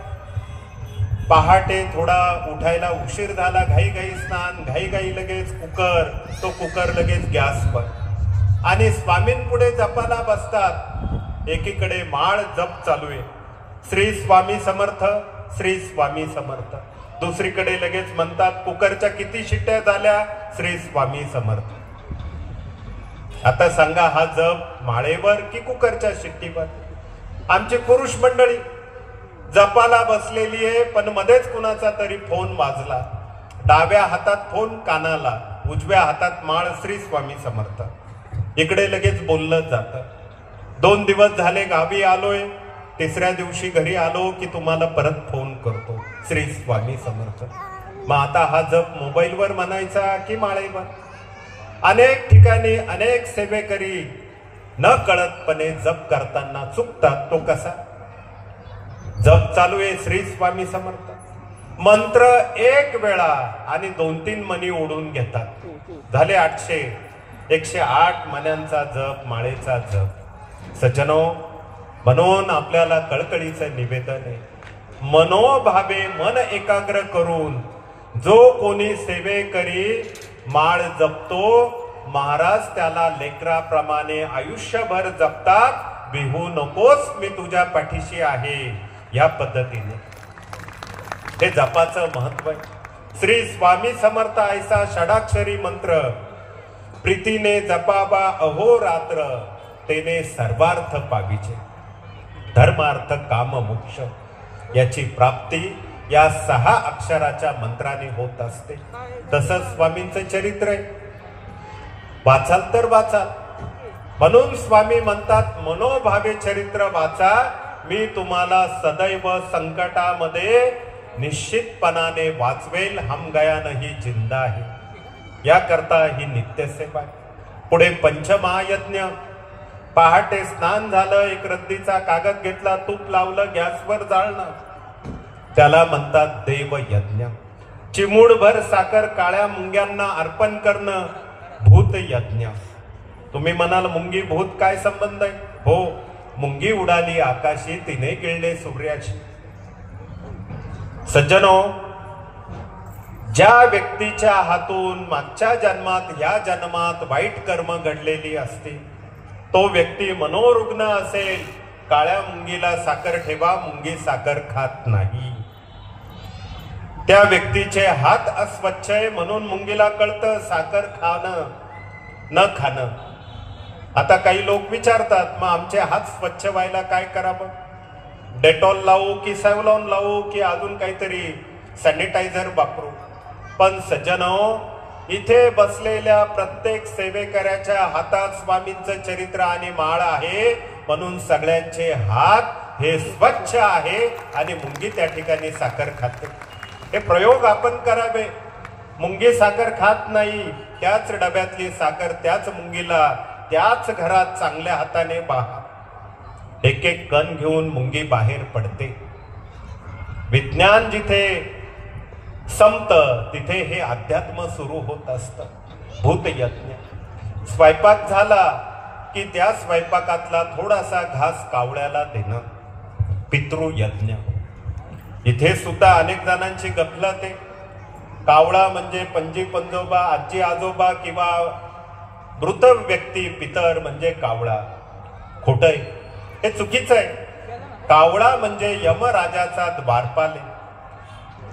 पहाटे थोडा उठायला उशीर झाला, घाई स्नान, घाई लगेच कुकर, तो कुकर लगेच गॅसवर, आणि स्वामींपुढे जपाला बसतात. एकीकडे माळ जप चालू आहे, श्री स्वामी समर्थ, श्री स्वामी समर्थ. दुसरीकडे लगेच म्हणतात, कुकरच्या किती शिट्ट्या झाल्या, श्री स्वामी समर्थ. आता सांगा, हा जप माळेवर की कुकरच्या शिट्टीवर? आमची पुरुष मंडळी जपाला बसलेली आहे, पण मध्येच कुणाचा तरी फोन वाजला. डाव्या हातात फोन कानाला, उजव्या हातात माळ. श्री स्वामी समर्थ. इकडे लगेच बोललं जातं. 2 दिवस झाले गावी आलोय, 3ऱ्या दिवशी घरी आलो की तुम्हाला परत फोन करतो. श्री स्वामी समर्थ. मग आता हा जप मोबाईलवर म्हणायचा की माळेवर? अनेक ठिकाणी अनेक सेवेकरी न कळतपणे जप करताना चुकतात. तो कसा? जप चालू आहे श्री स्वामी समर्थ, मंत्र एक वेळा आणि 2-3 मणी ओढून घेतात. झाले 800. 108 मण्यांचा जप, माळेचा जप. सज्जनो, म्हणून आपल्याला कळकळीचं निवेदन आहे. मनोभावे मन एकाग्र करून जो कोणी सेवेकरी माळ जपतो, महाराज त्याला लेकराप्रमाणे आयुष्यभर जपतात. भिवू नकोस, मी तुझ्या पाठीशी आहे. या पद्धतीने हे जपाचं महत्व आहे. श्री स्वामी समर्थ ऐसा षडाक्षरी मंत्र प्रीतीने जपाबा अहोरात्र, तेने सर्वार्थ पाविचे. धर्मार्थ काम मोक्ष याची प्राप्ती या 6 अक्षराच्या मंत्राने होत असते. तसंच स्वामींचं चरित्र आहे. वाचाल तर वाचाल. म्हणून स्वामी म्हणतात, मनोभावे चरित्र वाचा, मी तुम्हाला सदैव संकटामध्ये निश्चितपणाने वाचवेल. हम गया नहीं जिंदा आहे. याकरता ही नित्यसेवा. पुढे पंचमहायज्ञ. पहाटे स्नान झालं, एक रद्दीचा कागद घेतला, तूप लावलं, गॅसवर जाळणं, त्याला म्हणतात देवयज्ञ. चिमूडभर साखर काळ्या मुंग्यांना अर्पण करणं भूत यज्ञ. तुम्ही म्हणाल मुंगी भूत काय संबंध आहे? हो, मुंगी उडाली आकाशी, तिने गिळले सूर्याशी. सज्जनो, ज्या व्यक्तीच्या हातून मागच्या जन्मात ह्या जन्मात वाईट कर्म घडलेली असते, तो व्यक्ती मनोरुग्ण असेल. काळ्या मुंगीला साखर ठेवा, मुंगी साखर खात नाही. त्या व्यक्तीचे हात अस्वच्छ आहे म्हणून मुंगीला कळतं साखर खाणं न खाणं. आता काही लोक विचारतात, मग आमचे हात स्वच्छ व्हायला काय करावं? डेटॉल लावू की सॅव्हलॉन लावू की अजून काहीतरी सॅनिटायझर वापरू? पण सज्जनो, इथे बसलेल्या प्रत्येक सेवेकऱ्याच्या हातात स्वामींचं चरित्र आणि माळ आहे, म्हणून सगळ्यांचे हात हे स्वच्छ आहे आणि मुंगी त्या ठिकाणी साखर खाते. हे प्रयोग आपण करावे. मुंगी साखर खात नाही, त्याच डब्यातली साखर त्याच मुंगीला त्याच घरात चांगल्या हाताने एक एक कण घेऊन मुंगी बाहेर पडते. विज्ञान जिथे संपत तिथे हे अध्यात्म सुरू होत असतं. भूतयज्ञ. स्वयंपाक झाला की त्या स्वयंपाकातला थोडासा घास कावळ्याला देणं पितृयज्ञ. इथे सुद्धा अनेक जणांची गफलत आहे. कावळा म्हणजे पणजी पंजोबा, आजी आजोबा किंवा मृत व्यक्ती. पितर म्हणजे कावळा. खोटं आहे, हे चुकीचं आहे. कावळा म्हणजे यमराजाचा द्वारपाल आहे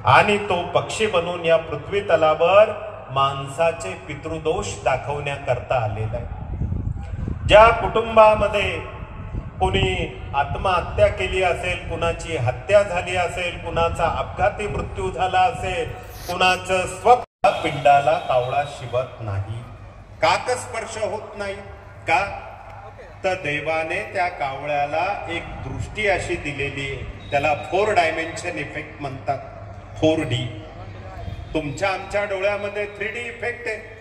आणि तो पक्षी बनून या पृथ्वी तलावर माणसाचे पितृदोष दाखवण्याकरता आलेला आहे. ज्या कुटुंबामध्ये कुणी आत्महत्या केली असेल, कुणाची हत्या झाली असेल, कुणाचा अपघाती मृत्यू झाला असेल, कुणाचं स्वप्न, पिंडाला कावळा शिवत नाही. काकस्पर्श होत नाही. का? तर देवाने त्या कावळ्याला एक दृष्टी अशी दिलेली आहे, त्याला 4 डायमेन्शन इफेक्ट म्हणतात. 4D. तुमच्या आमच्या डोळ्यामध्ये 3D इफेक्ट आहे.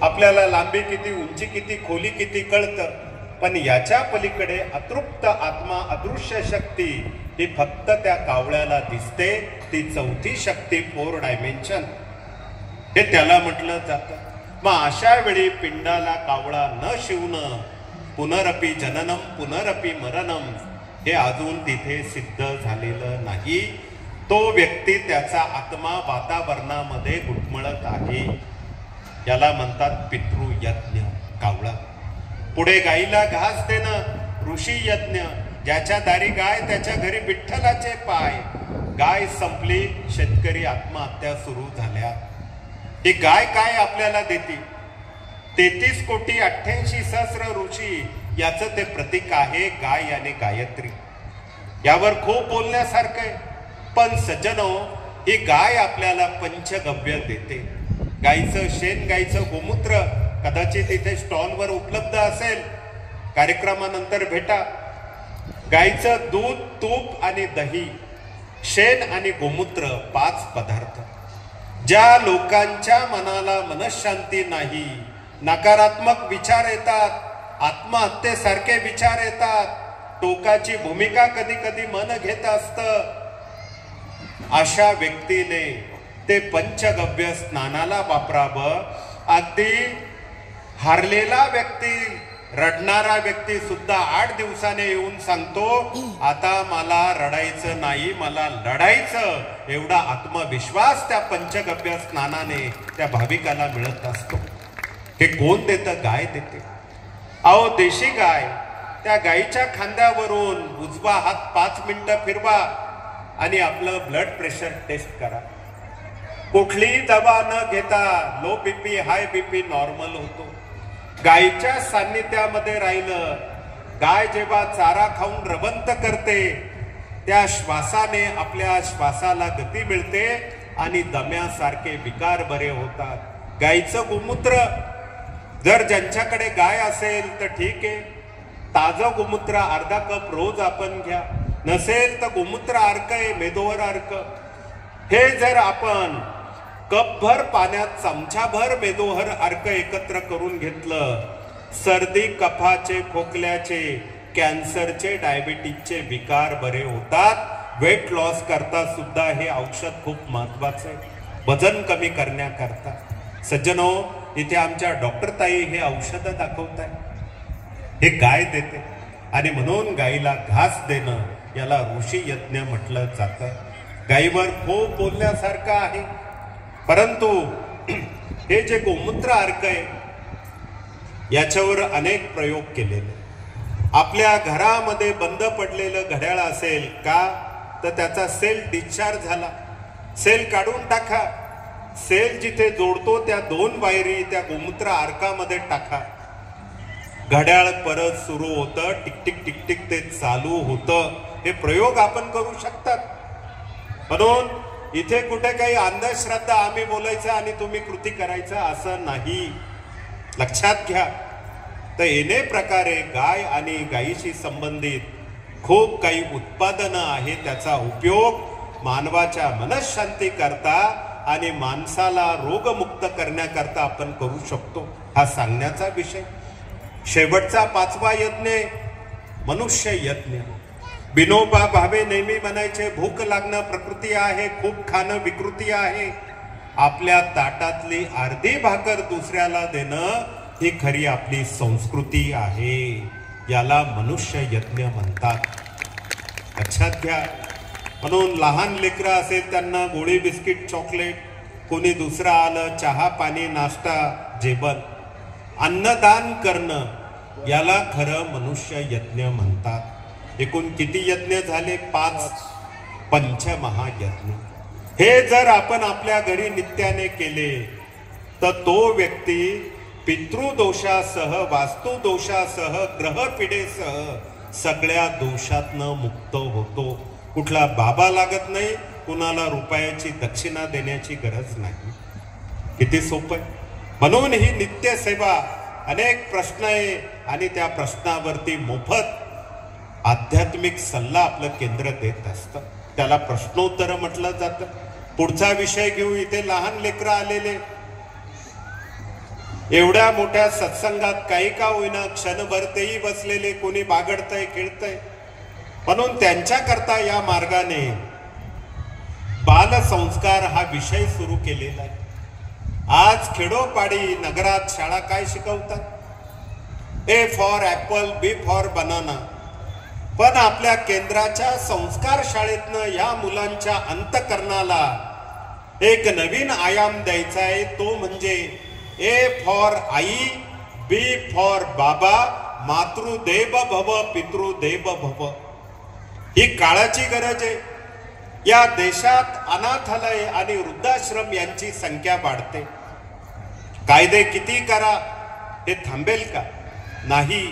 आपल्याला लांबी किती, उंची किती, खोली किती कळतं. पण याच्या पलीकडे अतृप्त आत्मा, अदृश्य शक्ती ही फक्त त्या कावळ्याला दिसते. ती 4थी शक्ती, 4 डायमेन्शन, हे त्याला म्हटलं जातं. मग अशा वेळी पिंडाला कावळा न शिवणं, पुनरपि जननम पुनरपि मरणम, हे अजून तिथे सिद्ध झालेलं नाही. तो व्यक्ती, त्याचा आत्मा वातावरणामध्ये घुटमळत आहे. याला म्हणतात पितृयज्ञ. कावळा. पुढे गाईला घास देणं ऋषी यज्ञ. ज्याच्या दारी गाय त्याच्या घरी विठ्ठलाचे पाय. गाय संपली, शेतकरी आत्महत्या सुरू झाल्या. ही गाय काय आपल्याला देते? 33,88,00,000 ऋषी याचं ते प्रतीक आहे गाय आणि गायत्री. यावर खूप बोलण्यासारखं आहे. पण सज्जनो, ही गाय आपल्याला पंचगव्य देते. गाईचं शेण, गाईचं गोमूत्र कदाचित इथे स्टॉलवर उपलब्ध असेल, कार्यक्रमानंतर भेटा. गाईचं दूध, तूप आणि दही, शेण आणि गोमूत्र, 5 पदार्थ. ज्या लोकांच्या मनाला मनशांती नाही, नकारात्मक विचार येतात, आत्महत्येसारखे विचार येतात, टोकाची भूमिका कधी कधी मन घेत असतं, अशा व्यक्तीने ते पंचगव्य स्नानाला वापरावं. अगदी हारलेला व्यक्ती, रडणारा व्यक्ती सुद्धा 8 दिवसाने येऊन सांगतो, आता मला रडायचं नाही, मला लढायचं. एवढा आत्मविश्वास त्या पंचगव्य स्नानाने त्या भाविकाला मिळत असतो. हे कोण देतं? गाय देते. अहो, देशी गाय, त्या गायीच्या खांद्यावरून उजवा हात 5 मिनिटं फिरवा आणि आपलं ब्लड प्रेशर टेस्ट करा. कुठलीही दवा न घेता low BP, high BP normal होतो. गायीच्या सान्निध्यामध्ये राहिलं, गाय जेव्हा चारा खाऊन रवंत करते, त्या श्वासाने आपल्या श्वासाला गती मिळते आणि दम्यासारखे विकार बरे होतात. गायीचं गोमूत्र, जर ज्यांच्याकडे गाय असेल तर ठीक आहे, ताजं गोमूत्र अर्धा कप रोज आपण घ्या. नसेल तर गोमूत्र अर्क आहे, मेदोवर अर्क, हे जर आपण कपभर पाण्यात चमचाभर मेदोहर अर्क एकत्र करून घेतलं, सर्दी, कफाचे, खोकल्याचे, कॅन्सरचे, डायबिटीजचे विकार बरे होतात. वेट लॉस करता सुद्धा हे औषध खूप महत्वाचं आहे, वजन कमी करण्याकरता. सज्जनो, इथे आमच्या डॉक्टर ताई हे औषध दाखवत आहे, हे गाय देते. आणि म्हणून गायीला घास देणं याला ऋषी यज्ञ म्हटलं जातं. गायीवर खूप बोलण्यासारखं आहे, परंतु हे जे गोमूत्र अर्क आहे याच्यावर अनेक प्रयोग केलेले. आपल्या घरामध्ये बंद पडलेलं घड्याळ असेल का, तर त्याचा सेल डिस्चार्ज झाला, सेल काढून टाका. सेल जिथे जोडतो त्या 2 वायरी त्या गोमूत्र अर्कामध्ये टाका. घड्याळ परत सुरू होतं, टिकटिक टिकटिक ते चालू होतं. हे प्रयोग आपण करू शकतात. म्हणून इथे कुठे काही अंधश्रद्धा आम्ही बोलायचं आणि तुम्ही कृती करायचं असं नाही, लक्षात घ्या. तर येणे प्रकारे गाय आणि गायीशी संबंधित खूप काही उत्पादनं आहे, त्याचा उपयोग मानवाच्या मनशांती करता आणि माणसाला रोगमुक्त करण्याकरता आपण करू शकतो, हा सांगण्याचा विषय. शेवटचा 5वा यज्ञ मनुष्य यज्ञ. विनोबा भावे नेहमी म्हणायचे, भूक लागणं प्रकृती आहे, खूप खाणं विकृती आहे. आपल्या ताटातली अर्धी भाकर दुसऱ्याला देणं ही खरी आपली संस्कृती आहे. याला मनुष्य यज्ञ म्हणतात, लक्षात घ्या. म्हणून लहान लेकरं असेल त्यांना गोळी, बिस्किट, चॉकलेट, कोणी दुसरं आलं, चहा, पाणी, नाश्ता, जेवण, अन्नदान करणं, याला खरं मनुष्य यज्ञ म्हणतात. एकूण किती यज्ञ झाले? 5 पंचमहायज्ञ. हे जर आपण आपल्या घरी नित्याने केले तर तो व्यक्ती पितृदोषासह, वास्तुदोषासह, ग्रहपिढेसह सगळ्या दोषातनं मुक्त होतो. कुठला बाबा लागत नाही, कुणाला रुपयाची दक्षिणा देण्याची गरज नाही. किती सोपं आहे. म्हणून ही नित्य सेवा, अनेक प्रश्न आहे आणि त्या प्रश्नावरती मोफत आध्यात्मिक सल्ला आपलं केंद्र देत असतं, त्याला प्रश्नोत्तर म्हटलं जातं. पुढचा विषय घेऊ. इथे लहान लेकरं आलेले, एवढ्या मोठ्या सत्संगात काही का होईना क्षणभर तेही बसलेले, कोणी बागडतंय, खेळतंय. म्हणून त्यांच्याकरता या मार्गाने बालसंस्कार हा विषय सुरू केलेला आहे. आज खेडोपाडी नगरात शाळा काय शिकवतात? A for apple, B for banana. पण आपल्या केंद्राच्या संस्कार शाळेतनं या मुलांच्या अंतकरणाला एक नवीन आयाम द्यायचा आहे. तो म्हणजे A for I, B for बाबा, मातृदेव भव, पितृदेव भव. ही काळाची गरज आहे. या देशात अनाथालय आणि वृद्धाश्रम यांची संख्या वाढते. कायदे किती करा, हे थांबेल का? नाही.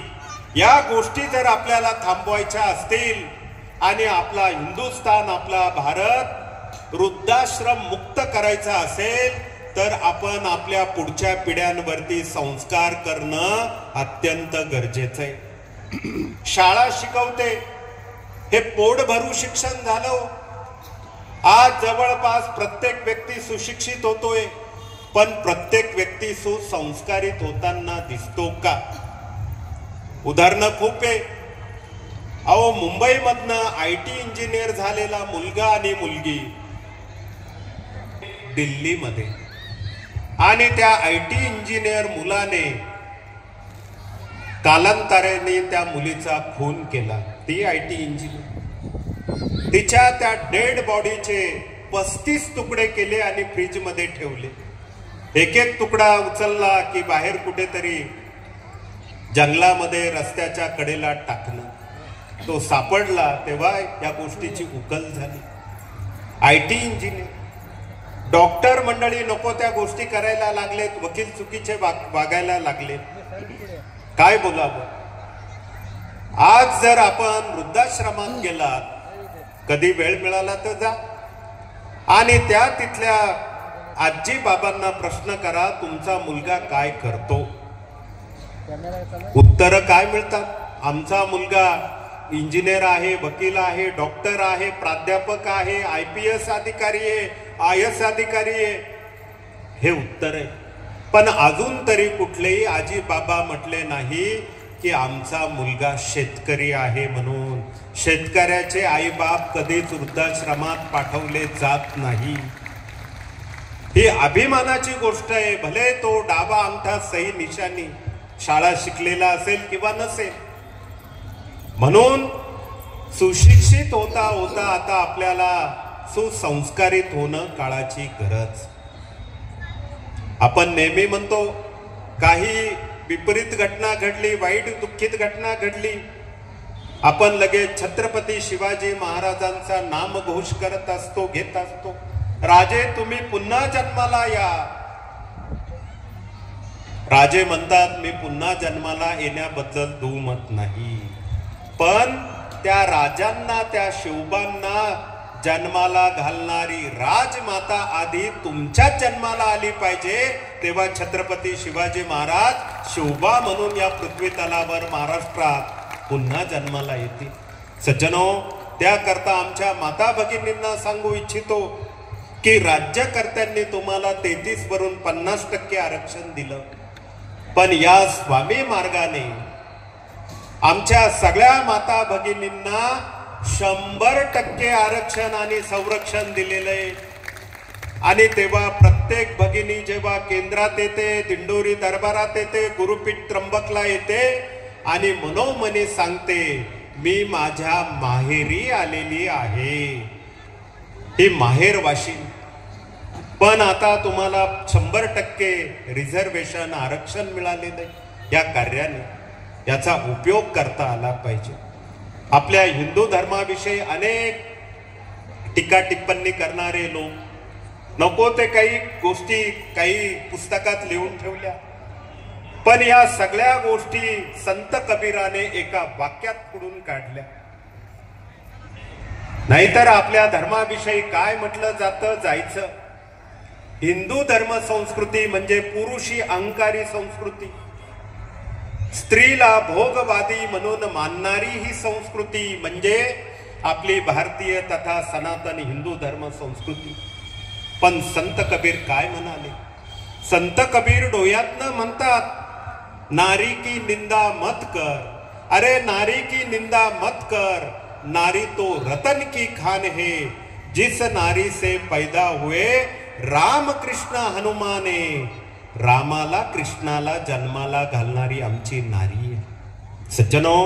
या गोष्टी जर आपल्याला थांबवायच्या असतील आणि आपला हिंदुस्थान, आपला भारत वृद्धाश्रम मुक्त करायचा असेल तर आपण आपल्या पुढच्या पिढ्यांवरती संस्कार करणं अत्यंत गरजेचं आहे. शाळा शिकवते, हे पोट भरू शिक्षण झालं. आज जवळपास प्रत्येक व्यक्ती सुशिक्षित होतोय, पण प्रत्येक व्यक्ती सुसंस्कारित होताना दिसतो का? उदाहरणं खूप आहे. अहो, मुंबईमधनं IT इंजिनियर झालेला मुलगा आणि मुलगी दिल्लीमध्ये, आणि त्या IT इंजिनियर मुलाने कालांतराने त्या मुलीचा खून केला. ती IT इंजिनियर तिच्या त्या डेड बॉडीचे 35 तुकडे केले आणि फ्रीज मध्ये ठेवले. एक एक तुकडा उचलला की बाहेर कुठेतरी जंगलामध्ये रस्त्याच्या कडेला टाकणं. तो सापडला तेव्हा या गोष्टीची उकल झाली. IT इंजिनियर, डॉक्टर मंडळी नको त्या गोष्टी करायला लागलेत, वकील चुकीचे वागायला लागले. काय बोलावं? आज जर आपण वृद्धाश्रमात गेलात, कधी वेळ मिळाला तर जा आणि त्या तिथल्या आजी बाबांना प्रश्न करा, तुमचा मुलगा काय करतो? उत्तर काय मिळतात? आमचा मुलगा इंजिनियर आहे, वकील आहे, डॉक्टर आहे, प्राध्यापक आहे, IPS अधिकारी आहे, IS अधिकारी आहे. हे उत्तर आहे. पण अजून तरी कुठलेही आजी बाबा म्हटले नाही की आमचा मुलगा शेतकरी आहे म्हणून. शेतकऱ्याचे आई बाप कधीच वृद्धाश्रमात पाठवले जात नाही. ही अभिमानाची गोष्ट आहे. भले तो डावा अंगठा सही निशाणी शाळा शिकलेला असेल किंवा नसेल. म्हणून सुशिक्षित होता होता आता आपल्याला सुसंस्कारित होणं काळाची गरज. आपण नेहमी म्हणतो काही विपरीत घटना घडली, वाईट दुःखित घटना घडली, आपण लगेच छत्रपती शिवाजी महाराजांचा नामघोष करत असतो, घेत असतो. राजे तुम्ही पुन्हा जन्माला या. राजे म्हणतात मी पुन्हा जन्माला येण्याबद्दल दुमत नाही, पण त्या राजांना, त्या शिवबांना जन्माला घालणारी राजमाता आधी तुमच्याच जन्माला आली पाहिजे. तेव्हा छत्रपती शिवाजी महाराज शिवबा म्हणून या पृथ्वी तलावर महाराष्ट्रात पुन्हा जन्माला येतील. सज्जनो, त्याकरता आमच्या माता भगिनींना सांगू इच्छितो की राज्यकर्त्यांनी तुम्हाला 33 वरून 50% आरक्षण दिलं, पण या स्वामी मार्गाने आमच्या सगळ्या माता भगिनींना 100% आरक्षण आणि संरक्षण दिलेलं आहे. आणि तेव्हा प्रत्येक भगिनी जेव्हा केंद्रात येते, दिंडोरी दरबारात येते, गुरुपीठ त्र्यंबकला येते आणि मनोमनी सांगते मी माझ्या माहेरी आलेली आहे. ही माहेरवाशी. पण आता तुम्हाला 100% रिझर्वेशन, आरक्षण मिळालेलं आहे या कार्याने. याचा उपयोग करता आला पाहिजे. आपल्या हिंदू धर्माविषयी अनेक टीका टिप्पणी करणारे लोक नको ते काही गोष्टी काही पुस्तकात लिहून ठेवल्या, पण या सगळ्या गोष्टी संत कबीराने एका वाक्यात पुढून काढल्या. नाहीतर आपल्या धर्माविषयी काय म्हटलं जायचं? हिंदू धर्म संस्कृती म्हणजे पुरुषी अहंकारी संस्कृती, स्त्रीला भोगवादी म्हणून मानणारी ही संस्कृती म्हणजे आपली भारतीय तथा सनातन हिंदू धर्म संस्कृती. पण संत कबीर काय म्हणाले? संत कबीर डोळ्यातनं म्हणतात नारी की निंदा मत कर. अरे नारी की निंदा मत कर, नारी तो रतन की खान है, जिस नारी से पैदा हुए राम कृष्ण हनुमाने. रामाला कृष्णाला जन्माला घालणारी आमची नारी आहे. सज्जनो,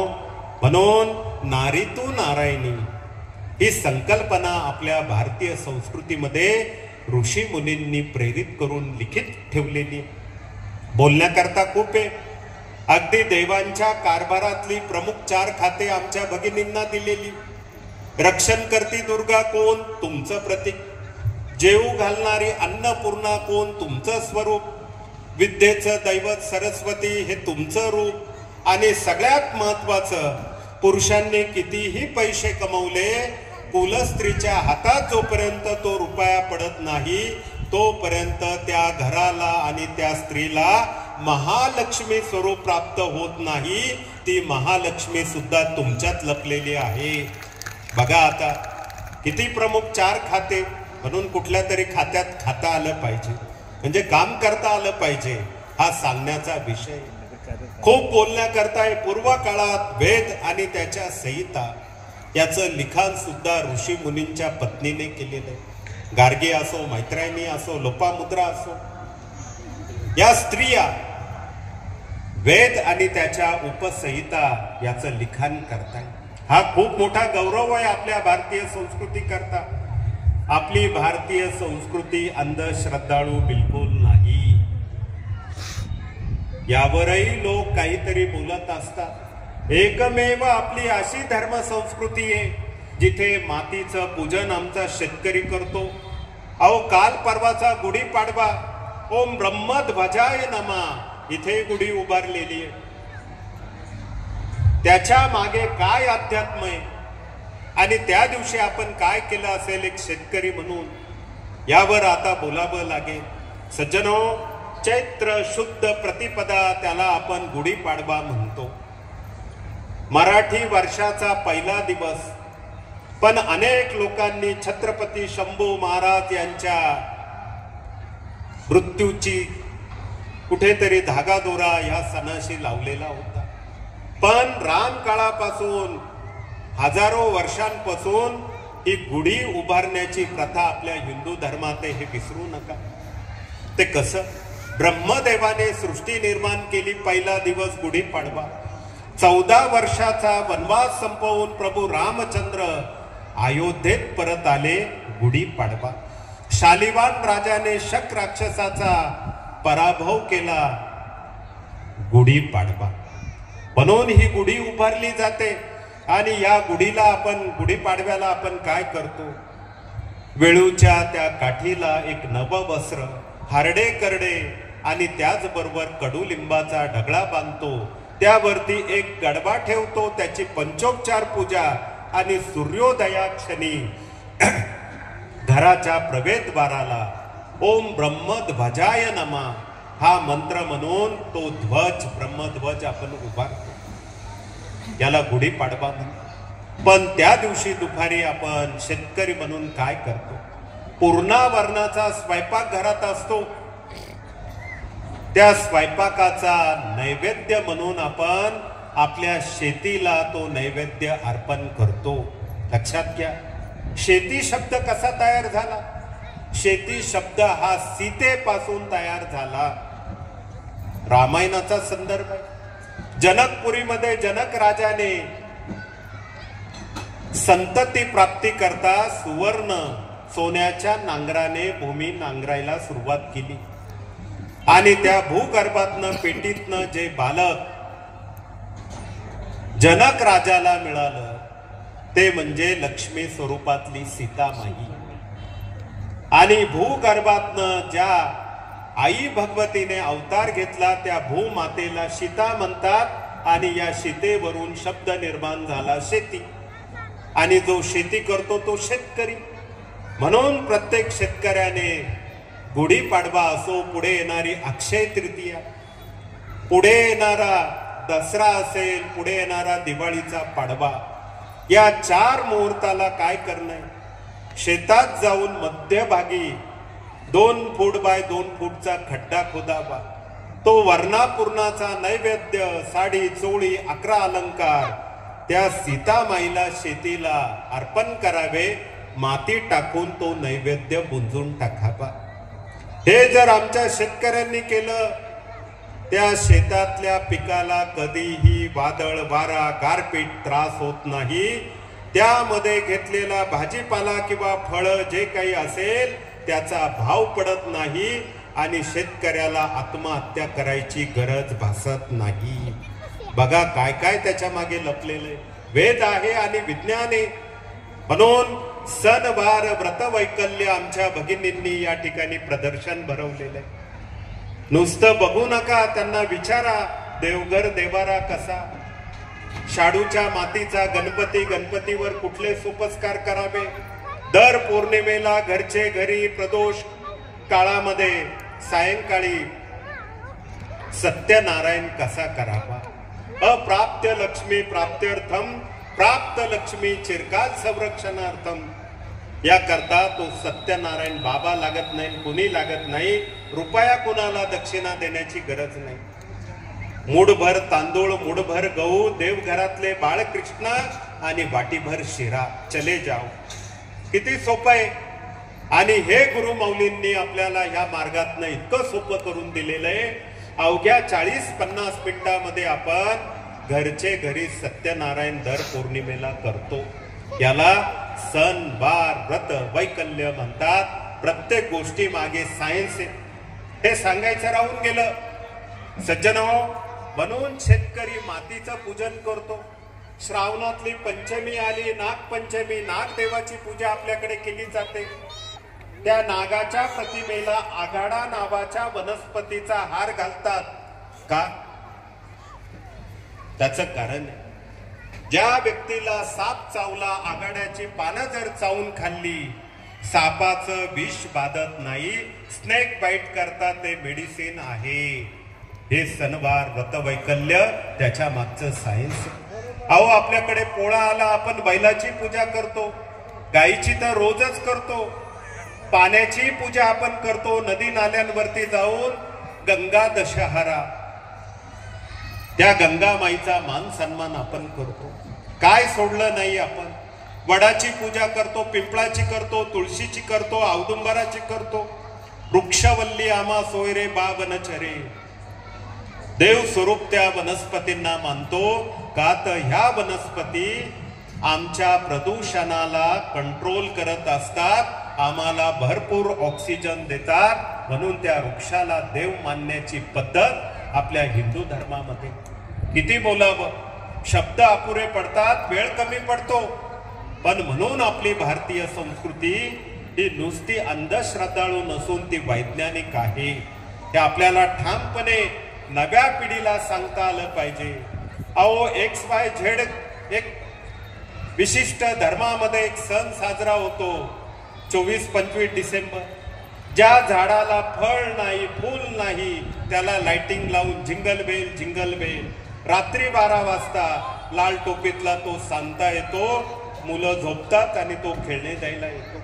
म्हणून नारी तू नारायणी ही संकल्पना आपल्या भारतीय संस्कृतीमध्ये ऋषी मुनींनी प्रेरित करून लिखित ठेवलेली. बोलण्याकरता खूप आहे. अगदी देवांच्या कारभारातली प्रमुख 4 खाते आमच्या भगिनींना दिलेली. रक्षण करती दुर्गा कोण? तुमचं प्रतीक. जेवू घालणारी अन्नपूर्णा कोण? तुमचं स्वरूप. विद्येचं दैवत सरस्वती हे तुमचं रूप. आणि सगळ्यात महत्वाचं पुरुषांनी कितीही पैसे कमवले, कुलस्त्रीच्या हातात जोपर्यंत तो रुपया पडत नाही तोपर्यंत त्या घराला आणि त्या स्त्रीला महालक्ष्मी स्वरूप प्राप्त होत नाही. ती महालक्ष्मी सुद्धा तुमच्यात लपलेली आहे. बघा आता किती प्रमुख 4 खाते, म्हणून कुठल्या तरी खात्यात खाता आलं पाहिजे, म्हणजे काम करता आलं पाहिजे, हा सांगण्याचा विषय. खूप बोलण्याकरता पूर्व काळात वेद आणि त्याच्या संहिता याचं लिखाण सुद्धा ऋषी मुनींच्या पत्नीने केलेलं आहे. गार्गी असो, मैत्रायणी असो, लोपामुद्रा असो, या स्त्रिया वेद आणि त्याच्या उपसंहिता याचं लिखाण करतात. हा खूप मोठा गौरव आहे आपल्या भारतीय संस्कृती करता. आपली भारतीय संस्कृती अंधश्रद्धाळू बिलकुल नाही. यावरही लोक काहीतरी बोलत असतात. एकमेव आपली अशी धर्म संस्कृती आहे जिथे मातीचं पूजन आमचा शेतकरी करतो. अहो काल परवाचा गुढीपाडवा, ओम ब्रह्मध्वजाय नमः, इथे गुढी उभारलेली आहे. त्याच्या मागे काय अध्यात्म आहे आणि त्या दिवशी आपण काय केलं असेल एक शेतकरी म्हणून, यावर आता बोलावं लागेल. सज्जनो, चैत्र शुद्ध प्रतिपदा त्याला आपण गुढीपाडवा म्हणतो. मराठी वर्षाचा पहिला दिवस. पण अनेक लोकांनी छत्रपती शंभू महाराज यांच्या मृत्यूची कुठेतरी धागादोरा या सणाशी लावलेला होता. पण राम काळापासून हजारो वर्षांपासून ही गुढी उभारण्याची प्रथा आपल्या हिंदू धर्मात आहे, हे विसरू नका. ते कसं? ब्रह्मदेवाने सृष्टी निर्माण केली, पहिला दिवस गुढीपाडवा. 14 वर्षाचा वनवास संपवून प्रभू रामचंद्र अयोध्येत परत आले, गुढीपाडवा. शालिवान राजाने शक राक्षसाचा पराभव केला, गुढीपाडवा. म्हणून ही गुढी उभारली जाते. आणि या गुढीला आपण, गुढीपाडव्याला आपण काय करतो? वेळूच्या त्या काठीला एक नववस्त्र, हारडे करडे आणि त्याचबरोबर कडुलिंबाचा ढगळा बांधतो. त्यावरती एक गडबा ठेवतो, त्याची पंचोपचार पूजा आणि सूर्योदयाक्षणी घराच्या प्रवेशद्वाराला ओम ब्रह्मध्वजाय नमः हा मंत्र म्हणून तो ध्वज, ब्रह्मध्वज आपण उभारतो. याला गुढीपाडवा म्हणतो. पण त्या दिवशी दुपारी आपण शेतकरी म्हणून काय करतो? पूर्णावरणाचा स्वयंपाक घरात असतो. त्या स्वयंपाकाचा नैवेद्य म्हणून आपण आपल्या शेतीला तो नैवेद्य अर्पण करतो. लक्षात घ्या, शेती शब्द कसा तयार झाला? शेती शब्द हा सीतेपासून तयार झाला. रामायणाचा संदर्भ आहे. जनकपुरीमध्ये जनक राजाने संतती प्राप्ती करता सुवर्ण सोन्याच्या नांगराने भूमी नांगरायला सुरुवात केली. आणि त्या भूगर्भातनं, पेटीतनं जे बालक जनक राजाला मिळालं ते म्हणजे लक्ष्मी स्वरूपातली सीतामाई. आणि भूगर्भातनं ज्या आई भगवतीने अवतार घेतला त्या भूमातेला सीता म्हणतात. आणि या सीतेवरून शब्द निर्माण झाला शेती. आणि जो शेती करतो तो शेतकरी. म्हणून प्रत्येक शेतकऱ्याने गुढीपाडवा असो, पुढे येणारी अक्षय तृतीया, पुढे येणारा दसरा असेल, पुढे येणारा दिवाळीचा पाडवा, या 4 मुहूर्ताला काय करणं? शेतात जाऊन मध्यभागी 2 फूट बाय 2 फूटचा खड्डा खोदावा. तो वर्णापूर्णाचा नैवेद्य, साडी, चोळी, 11 अलंकार त्या सीतामाईला, शेतीला अर्पण करावे. माती टाकून तो नैवेद्य बुंजून टाकावा. हे जर आमच्या शेतकऱ्यांनी केलं, त्या शेतातल्या पिकाला कधीही वादळ, वारा, गारपीट त्रास होत नाही. त्यामध्ये घेतलेला भाजीपाला किंवा फळं जे काही असेल त्याचा भाव पडत नाही आणि शेतकऱ्याला आत्महत्या करायची गरज भासत नाही. बघा काय काय त्याच्या मागे लपलेलं आहे. वेद आहे आणि विज्ञान आहे. म्हणून सणवार व्रतवैकल्य आमच्या भगिनींनी या ठिकाणी प्रदर्शन भरवलेलं आहे. नुसतं बघू नका, त्यांना विचारा देवघर देवारा कसा. शाडूच्या मातीचा गणपती, गणपतीवर कुठले सोपस्कार करावे, दर पौर्णिमेला घरचे घरी प्रदोष काळामध्ये सायंकाळी सत्यनारायण कसा करावा, अप्राप्य लक्ष्मी प्राप्त्यर्थम प्राप्त लक्ष्मी चिरकाल संरक्षणार्थम, या करता तो सत्यनारायण बाबा लागत नाही, कुणी लागत नाही, रुपया कुणाला दक्षिणा देण्याची गरज नाही. मूठभर तांदूळ, मूठभर गहू, देवघरातले बाळकृष्ण आणि वाटीभर शिरा, चले जाओ. किती सोपं आहे. आणि हे गुरु माऊलींनी आपल्याला ह्या मार्गातनं इतकं सोपं करून दिलेलं आहे. अवघ्या 40-50 मिनिटांमध्ये आपण घरचे घरी सत्यनारायण दर पौर्णिमेला करतो. याला सण, वार, व्रत, वैकल्य म्हणतात. प्रत्येक गोष्टी मागे सायन्स आहे, हे सांगायचं राहून गेलं. सज्जनो, म्हणून शेतकरी मातीचं पूजन करतो. श्रावणातली पंचमी आली, नागपंचमी, नागदेवाची पूजा आपल्याकडे केली जाते. त्या नागाच्या प्रतिमेला आघाडा नावाच्या वनस्पतीचा हार घालतात. का? त्याचं कारण आहे, ज्या व्यक्तीला साप चावला, आघाड्याची पानं जर चावून खाल्ली, सापाचं विष बाधत नाही, स्नेक बाईट करता ते मेडिसिन आहे. हे सणवार, व्रत, वैकल्य त्याच्या मागचं सायन्स. अहो, आपल्याकडे पोळा आला, आपण बैलाची पूजा करतो, गायीची तर रोजच करतो, पाण्याची पूजा आपण करतो. नदी नाल्यांवरती जाऊन गंगा दशहरा, त्या गंगा माईचा मान सन्मान आपण करतो. काय सोडलं नाही आपण? वडाची पूजा करतो, पिंपळाची करतो, तुळशीची करतो, औदुंबराची करतो. वृक्षवल्ली आमा सोयरे बा वनचरे, देव स्वरूप त्या वनस्पतींना मानतो. का तर ह्या वनस्पती आमच्या प्रदूषणाला कंट्रोल करत असतात, आम्हाला भरपूर ऑक्सिजन देतात. म्हणून त्या वृक्षाला देव मानण्याची पद्धत आपल्या हिंदू धर्मामध्ये. किती बोलावं, शब्द अपुरे पडतात, वेळ कमी पडतो. पण म्हणून आपली भारतीय संस्कृती ही नुसती अंधश्रद्धाळू नसून ती वैज्ञानिक आहे. हे आपल्याला ठामपणे नव्या पिढीला सांगता आलं पाहिजे. अहो, XYZ एक विशिष्ट धर्मामध्ये एक सण साजरा होतो 24-25 डिसेंबर. ज्या झाडाला फळ नाही, फूल नाही, त्याला लाइटिंग लावून जिंगल बेल जिंगल बेल. रात्री 12 वाजता लाल टोपीतला तो सांता येतो, मुलं झोपतात आणि तो खेळणे जायला येतो.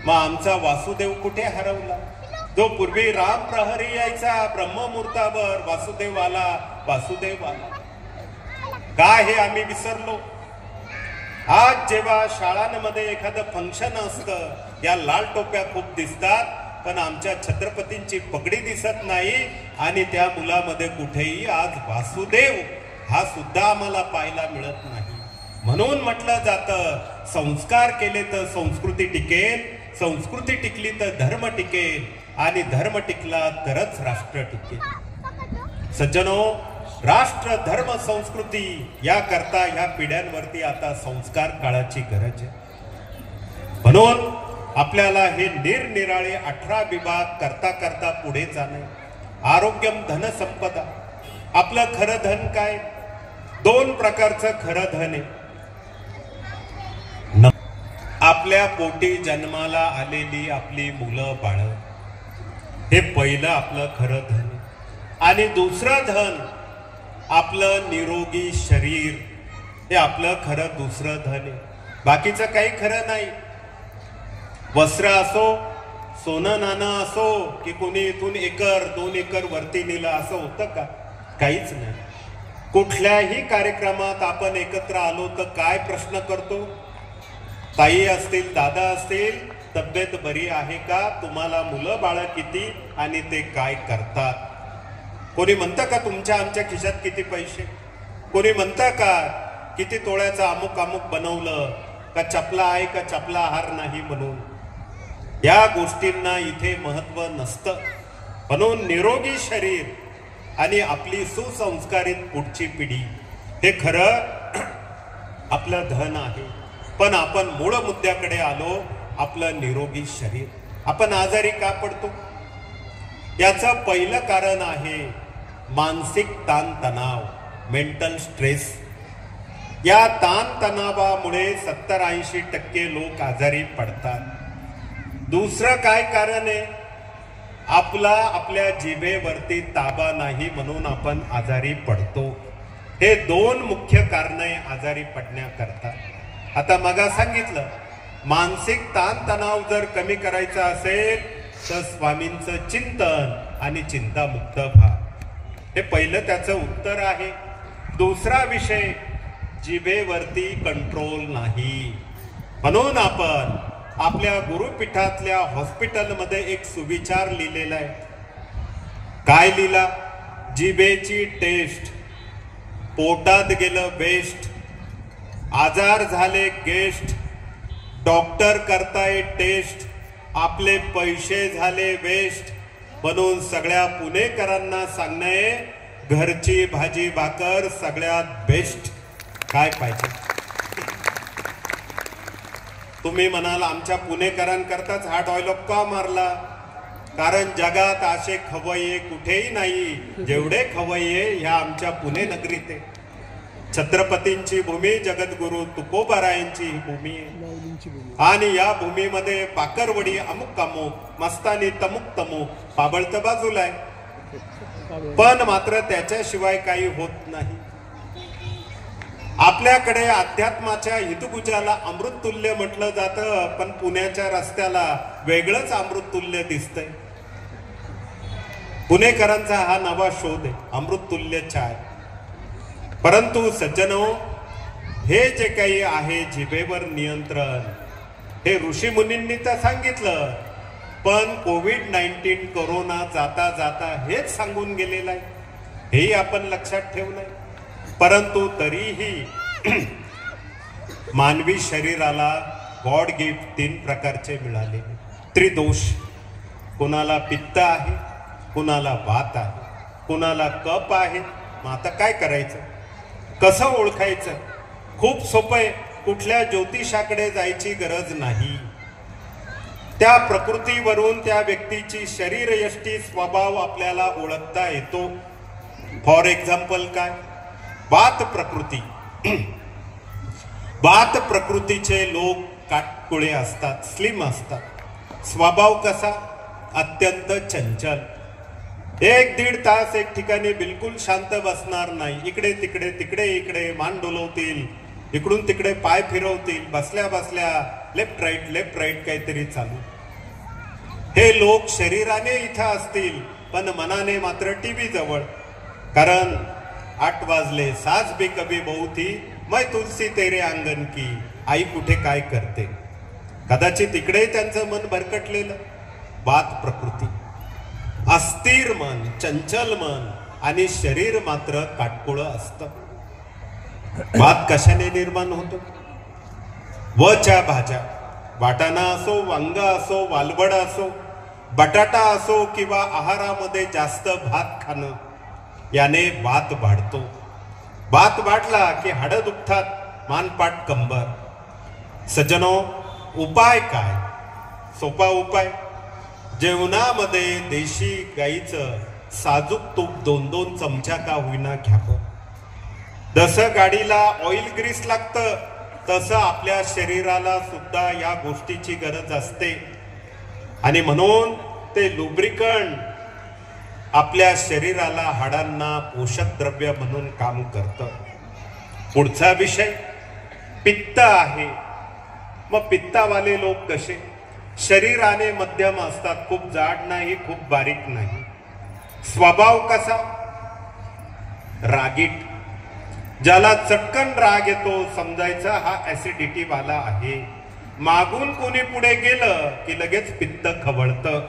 मग आमचा वासुदेव कुठे हरवला? जो पूर्वी राम प्रहरी यायचा ब्रह्ममुहूर्तावर, वासुदेव आला, वासुदेव आला. काय हे आम्ही विसरलो? आज जेव्हा शाळांमध्ये एखादं फंक्शन असतं, या लाल टोप्या खूप दिसतात, पण आमच्या छत्रपतींची पगडी दिसत नाही. आणि त्या मुलामध्ये कुठेही आज वासुदेव हा सुद्धा आम्हाला पाहायला मिळत नाही. म्हणून म्हटलं जातं, संस्कार केले तर संस्कृती टिकेल, संस्कृती टिकली तर धर्म टिकेल, आणि धर्म टिकला तरच राष्ट्र टिकेल. सज्जनो, राष्ट्र, धर्म, संस्कृती या करता ह्या पिढ्यांवरती आता संस्कार काळाची गरज आहे. म्हणून आपल्याला हे निरनिराळे 18 विभाग करता करता पुढे जाणे. आरोग्यम धन संपदा. आपलं खरं धन काय? 2 प्रकारचं खरं धन आहे. आपल्या पोटी जन्माला आलेली आपली मुलं बाळ, हे पहिलं आपलं खरं धन. आणि दुसरं धन आपलं निरोगी शरीर, हे आपलं खरं दुसरं धन आहे. बाकीचं काही खरं नाही. वस्त्र असो, सोनं नाणं असो, की कोणी इथून 1-2 एकर वरती नेलं, असं होतं का? काहीच नाही. कुठल्याही कार्यक्रमात आपण एकत्र आलो तर काय प्रश्न करतो? ताई असतील, दादा असतील, तब्येत बरी आहे का? तुम्हाला मुलं बाळ किती आणि ते काय करतात? कोणी म्हणतं का तुमच्या आमच्या खिशात किती पैसे? कोणी म्हणतं का किती तोळ्याचं अमुक अमुक बनवलं, का चपला आहे का चपला हार नाही म्हणून? या गोष्टींना इथे महत्व नसतं. म्हणून निरोगी शरीर आणि आपली सुसंस्कारित पुढची पिढी हे खरं आपलं धन आहे. पण आपण मूळ मुद्द्याकडे आलो, आपलं निरोगी शरीर. आपण आजारी का पडतो? याचं पहिलं कारण आहे मानसिक ताणतणाव, मेंटल स्ट्रेस. या ताणतणावामुळे 70-80% लोक आजारी पडतात। दुसरं काय कारण आहे? आपल्या जिभेवरती ताबा नाही म्हणून आपण आजारी पडतो। हे दोन मुख्य कारणे आजारी पडण्याकरता। आता मगा सांगितलं, मानसिक ताणतणाव जर कमी करायचा असेल तर स्वामींचं चिंतन आणि चिंतामुक्त व्हा, हे पहिलं त्याचं उत्तर आहे। दुसरा विषय, जिभेवरती कंट्रोल नाही, म्हणून आपण आपल्या गुरुपीठातल्या हॉस्पिटलमध्ये एक सुविचार लिहिलेला आहे। काय लिहिला? जिभेची टेस्ट, पोटात गेलं बेस्ट, आजार झाले गेस्ट, डॉक्टर करताय टेस्ट, आपले पैसे झाले वेस्ट, म्हणून सगळ्या पुणेकरांना सांगणे, घरची भाजी भाकर सगळ्यात बेस्ट। काय पाहिजे? तुम्ही म्हणाल आमच्या पुणेकरांकरताच हा डायलॉग का मारला? कारण जगात असे खवय्ये कुठेही नाही जेवढे खवय्ये ह्या आमच्या पुणे नगरीत आहे। छत्रपतींची भूमी, जगद्गुरु तुकोबारायांची ही भूमी आहे आणि या भूमीमध्ये बाकरवडी अमुक अमुक, मस्तानी तमुक तमुक, पाबळ तर बाजूला आहे, पण मात्र त्याच्याशिवाय काही होत नाही। आपल्याकडे अध्यात्माच्या हितगुजाला अमृततुल्य म्हटलं जातं, पण पुण्याच्या रस्त्याला वेगळंच अमृततुल्य दिसतंय। पुणेकरांचा हा नवा शोध आहे, अमृततुल्य चाय। परंतु सज्जनो, हे जे काही आहे जिभेवर नियंत्रण, हे ऋषी मुनींनी तर सांगितलं, पण कोविड-19 कोरोना जाता जाता हेच सांगून गेलेलं आहे, हेही आपण लक्षात ठेवलंय। परंतु तरीही मानवी शरीराला गॉड गिफ्ट 3 प्रकारचे मिळाले, त्रिदोष। कुणाला पित्त आहे, कुणाला वात आहे, कुणाला कफ आहे। मग आता काय करायचं? कसं ओळखायचं? खूप सोपं आहे, कुठल्या ज्योतिषाकडे जायची गरज नाही। त्या प्रकृतीवरून त्या व्यक्तीची शरीरयष्टी स्वभाव आपल्याला ओळखता येतो। फॉर एक्झाम्पल काय? वात प्रकृती, वात प्रकृतीचे लोक काटकुळे असतात, स्लिम असतात। स्वभाव कसा? अत्यंत चंचल, 1-1.5 तास एक ठिकाणी बिलकुल शांत बसणार नाही, इकडे तिकडे तिकडे इकडे मान डोलवतील, इकडून तिकडे पाय फिरवतील, बसल्या बसल्या लेफ्ट राईट काहीतरी चालू। हे लोक शरीराने इथं असतील पण मनाने मात्र टीव्ही जवळ, कारण 8 वाजले, सास भी कभी बहू थी, मैं तुलसी तेरे आंगन की, आई कुठे काय करते। कदाचित इकडे त्यांचं मन भरकटलेलं। वात प्रकृती, अस्थिर मन, चंचल मन आणि शरीर मात्र काटकुळं असतं। वात कशाने निर्माण होतो? वच्या भाज्या, वाटाणा असो, वांग असो, वालवड असो, बटाटा असो किंवा आहारामध्ये जास्त भात खाणं, याने वात वाढतो। वात वाढला की हाडं दुखतात, मानपाट कंबर। सज्जनो, उपाय काय? सोपा उपाय, जेवणामध्ये देशी गाईचं साजूक तूप 2-2 चमचा का होईना घ्यावं। जसं गाडीला ऑइल ग्रीस लागतं तसं आपल्या शरीराला सुद्धा या गोष्टीची गरज असते आणि म्हणून ते लुब्रिकंट आपल्या शरीराला, हाडांना पोषक द्रव्य म्हणून काम करतं। पुढचा विषय पित्त आहे। मग पित्तावाले लोक कसे? शरीराने मध्यम असतात, खूप जाड नाही, खूप बारीक नाही। स्वभाव कसा? रागीट, ज्याला चटकन राग येतो समजायचा हा ऍसिडिटी वाला आहे। मागून कोणी पुढे गेलं की लगेच पित्त खवळतं।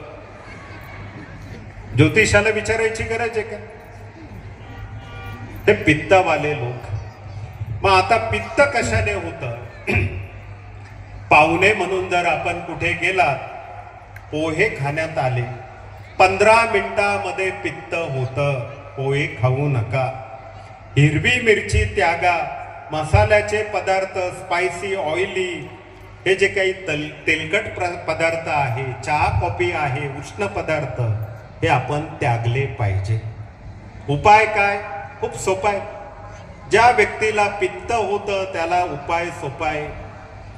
ज्योतिषाला विचारायची गरज आहे का? हे पित्तवाले लोक। मग आता पित्त कशाने होतं? पाहुणे म्हणून जर आपण कुठे गेलात, पोहे खाण्यात आले, 15 मिनिटांमध्ये पित्त होतं, पोहे खाऊ नका। हिरवी मिरची त्यागा, मसाल्याचे पदार्थ, स्पायसी, ऑइली, हे जे काही तेलकट पदार्थ आहे, चहा कॉफी आहे, उष्ण पदार्थ, हे आपण त्यागले पाहिजे। उपाय काय? खूप सोपा आहे। ज्या व्यक्तीला पित्त होतं त्याला उपाय सोपाय.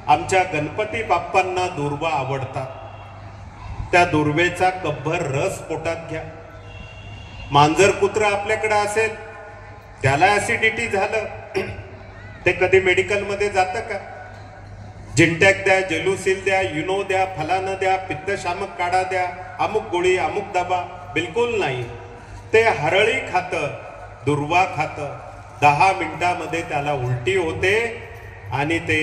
आमच्या गणपती बाप्पांना दुर्वा आवडतात. त्या दुर्वेचा कब्भर रस पोटात घ्या. मांजर कुत्र आपल्याकडे असेल त्याला ऍसिडिटी झालं ते कधी मेडिकलमध्ये जातं का? जिंटॅक द्या, जेलुसिल द्या, युनो द्या, फलानं द्या, पित्तशामक काढा द्या, अमुक गोळी अमुक डबा, बिलकुल नाही. ते हरळी खातं, दुर्वा खातं. 10 मिनिटामध्ये त्याला उलटी होते आणि ते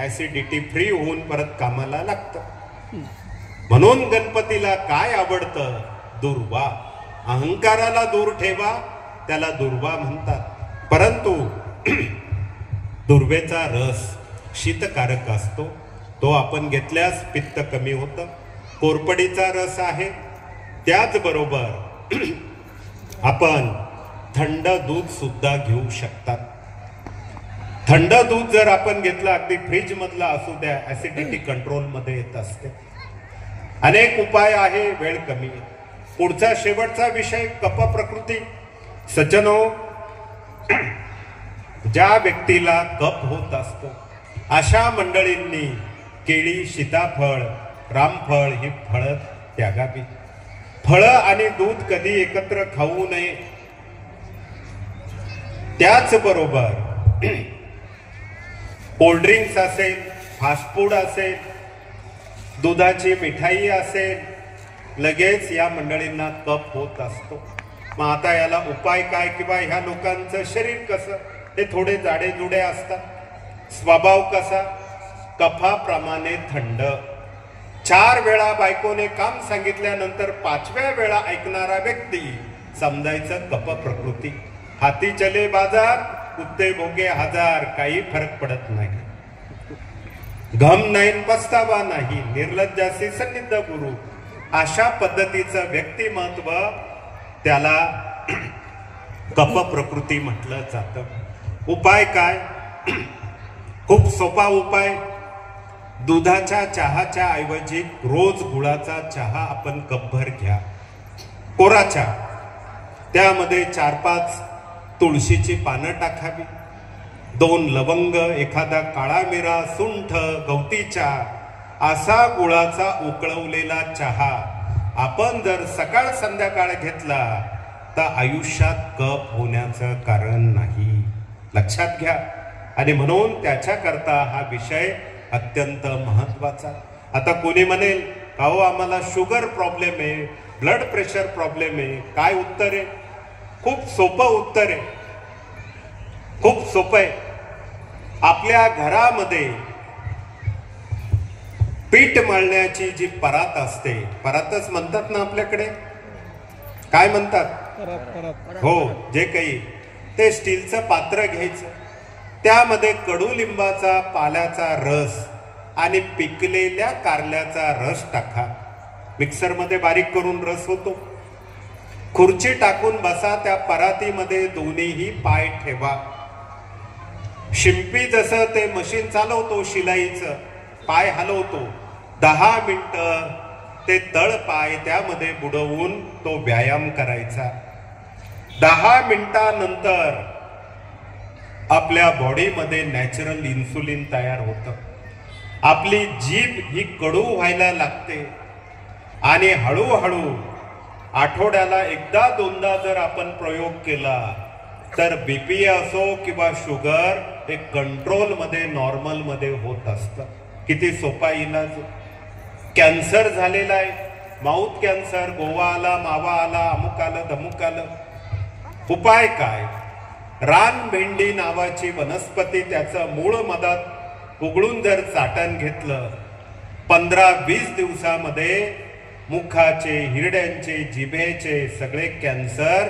ऍसिडिटी फ्री होऊन परत कामाला लागतं. म्हणून गणपतीला काय आवडतं? दुर्वा. अहंकाराला दूर ठेवा, त्याला दुर्वा म्हणतात. परंतु दुर्वेचा रस शीतकारक असतो. तो आपण घेतल्यास पित्त कमी होतं. कोरपडीचा रस आहे. त्याचबरोबर आपण थंड दूध सुद्धा घेऊ शकतात. थंड दूध जर आपण घेतलं, अगदी फ्रीज मधलं असू द्या, ऍसिडिटी कंट्रोल मध्ये येत असते. अनेक उपाय आहे, वेळ कमी आहे. पुढचा शेवटचा विषय कफ प्रकृती. सज्जनो, ज्या व्यक्तीला कफ होत असतो अशा मंडळींनी केळी, सीताफळ, रामफळ ही फळं त्यागावी. फळं आणि दूध कधी एकत्र खाऊ नये. त्याचबरोबर कोल्ड्रिंक्स असेल, फास्ट फूड असेल, दुधाची मिठाई असेल, लगेच या मंडळींना कफ होत असतो. मग आता याला उपाय काय? किंवा ह्या लोकांचं शरीर कसं? ते थोडे जाडे जुडे असतात. स्वभाव कसा? कफाप्रमाणे थंड. 4 वेळा बायकोने काम सांगितल्यानंतर 5व्या वेळा ऐकणारा व्यक्ती समजायचं कफ प्रकृती. हाती चले बाजार, कुत्ते भोगे हजार, काही फरक पडत नाही. घम नाही पस्तावा नाही, निर्लज्जासी सन्निध गुरु. अशा पद्धतीचं व्यक्तिमत्व त्याला कफ प्रकृती म्हटलं जातं. उपाय काय? खूप सोपा उपाय. दुधाच्या चहाच्या ऐवजी रोज गुळाचा चहा आपण कपभर घ्या, कोरा चहा. त्यामध्ये 4-5 तुळशीची पानं टाकावी, 2 लवंग, एखादा काळा मिरा, सुंठ, गवती चहा, असा गुळाचा उकळवलेला चहा आपण जर सकाळ संध्याकाळ घेतला तर आयुष्यात कफ होण्याचं कारण नाही. लक्षात घ्या. आणि म्हणून त्याच्याकरता हा विषय अत्यंत महत्वाचा. आता कोणी म्हणेल, अहो आम्हाला शुगर प्रॉब्लेम आहे, ब्लड प्रेशर प्रॉब्लेम आहे, काय उत्तर आहे? खूप सोपं उत्तर आहे. खूप सोपं आहे. आपल्या घरामध्ये पीठ मळण्याची जी परात असते, परातच म्हणतात ना आपल्याकडे, काय म्हणतात? हो, जे काही ते स्टीलचं पात्र घ्यायचं. त्यामध्ये कडुलिंबाचा पाल्याचा रस आणि पिकलेल्या कारल्याचा रस टाका. मिक्सरमध्ये बारीक करून रस होतो. खुर्ची टाकून बसा, त्या परातीमध्ये दोन्हीही पाय ठेवा. शिंपी जसं ते मशीन चालवतो शिलाईचं, पाय हलवतो. 10 मिनिटं ते तळ पाय त्यामध्ये बुडवून तो व्यायाम करायचा. 10 मिनिटानंतर आपल्या बॉडीमध्ये नॅचरल इन्सुलिन तयार होतं. आपली जीभ ही कडू व्हायला लागते आणि हळूहळू आठवड्याला 1-2दा जर आपण प्रयोग केला तर बीपी असो किंवा शुगर हे कंट्रोल मध्ये, नॉर्मल मध्ये होत असतं. किती सोपा इलाज. कॅन्सर झालेला आहे, माउथ कॅन्सर, गोवा आला, मावा आला, अमुक आलं, धमुक आलं. उपाय काय? रानभेंडी नावाची वनस्पती, त्याचं मूळ मधात उघडून जर चाटण घेतलं, 15-20 दिवसामध्ये मुखाचे, हिरड्यांचे, जिभेचे सगळे कॅन्सर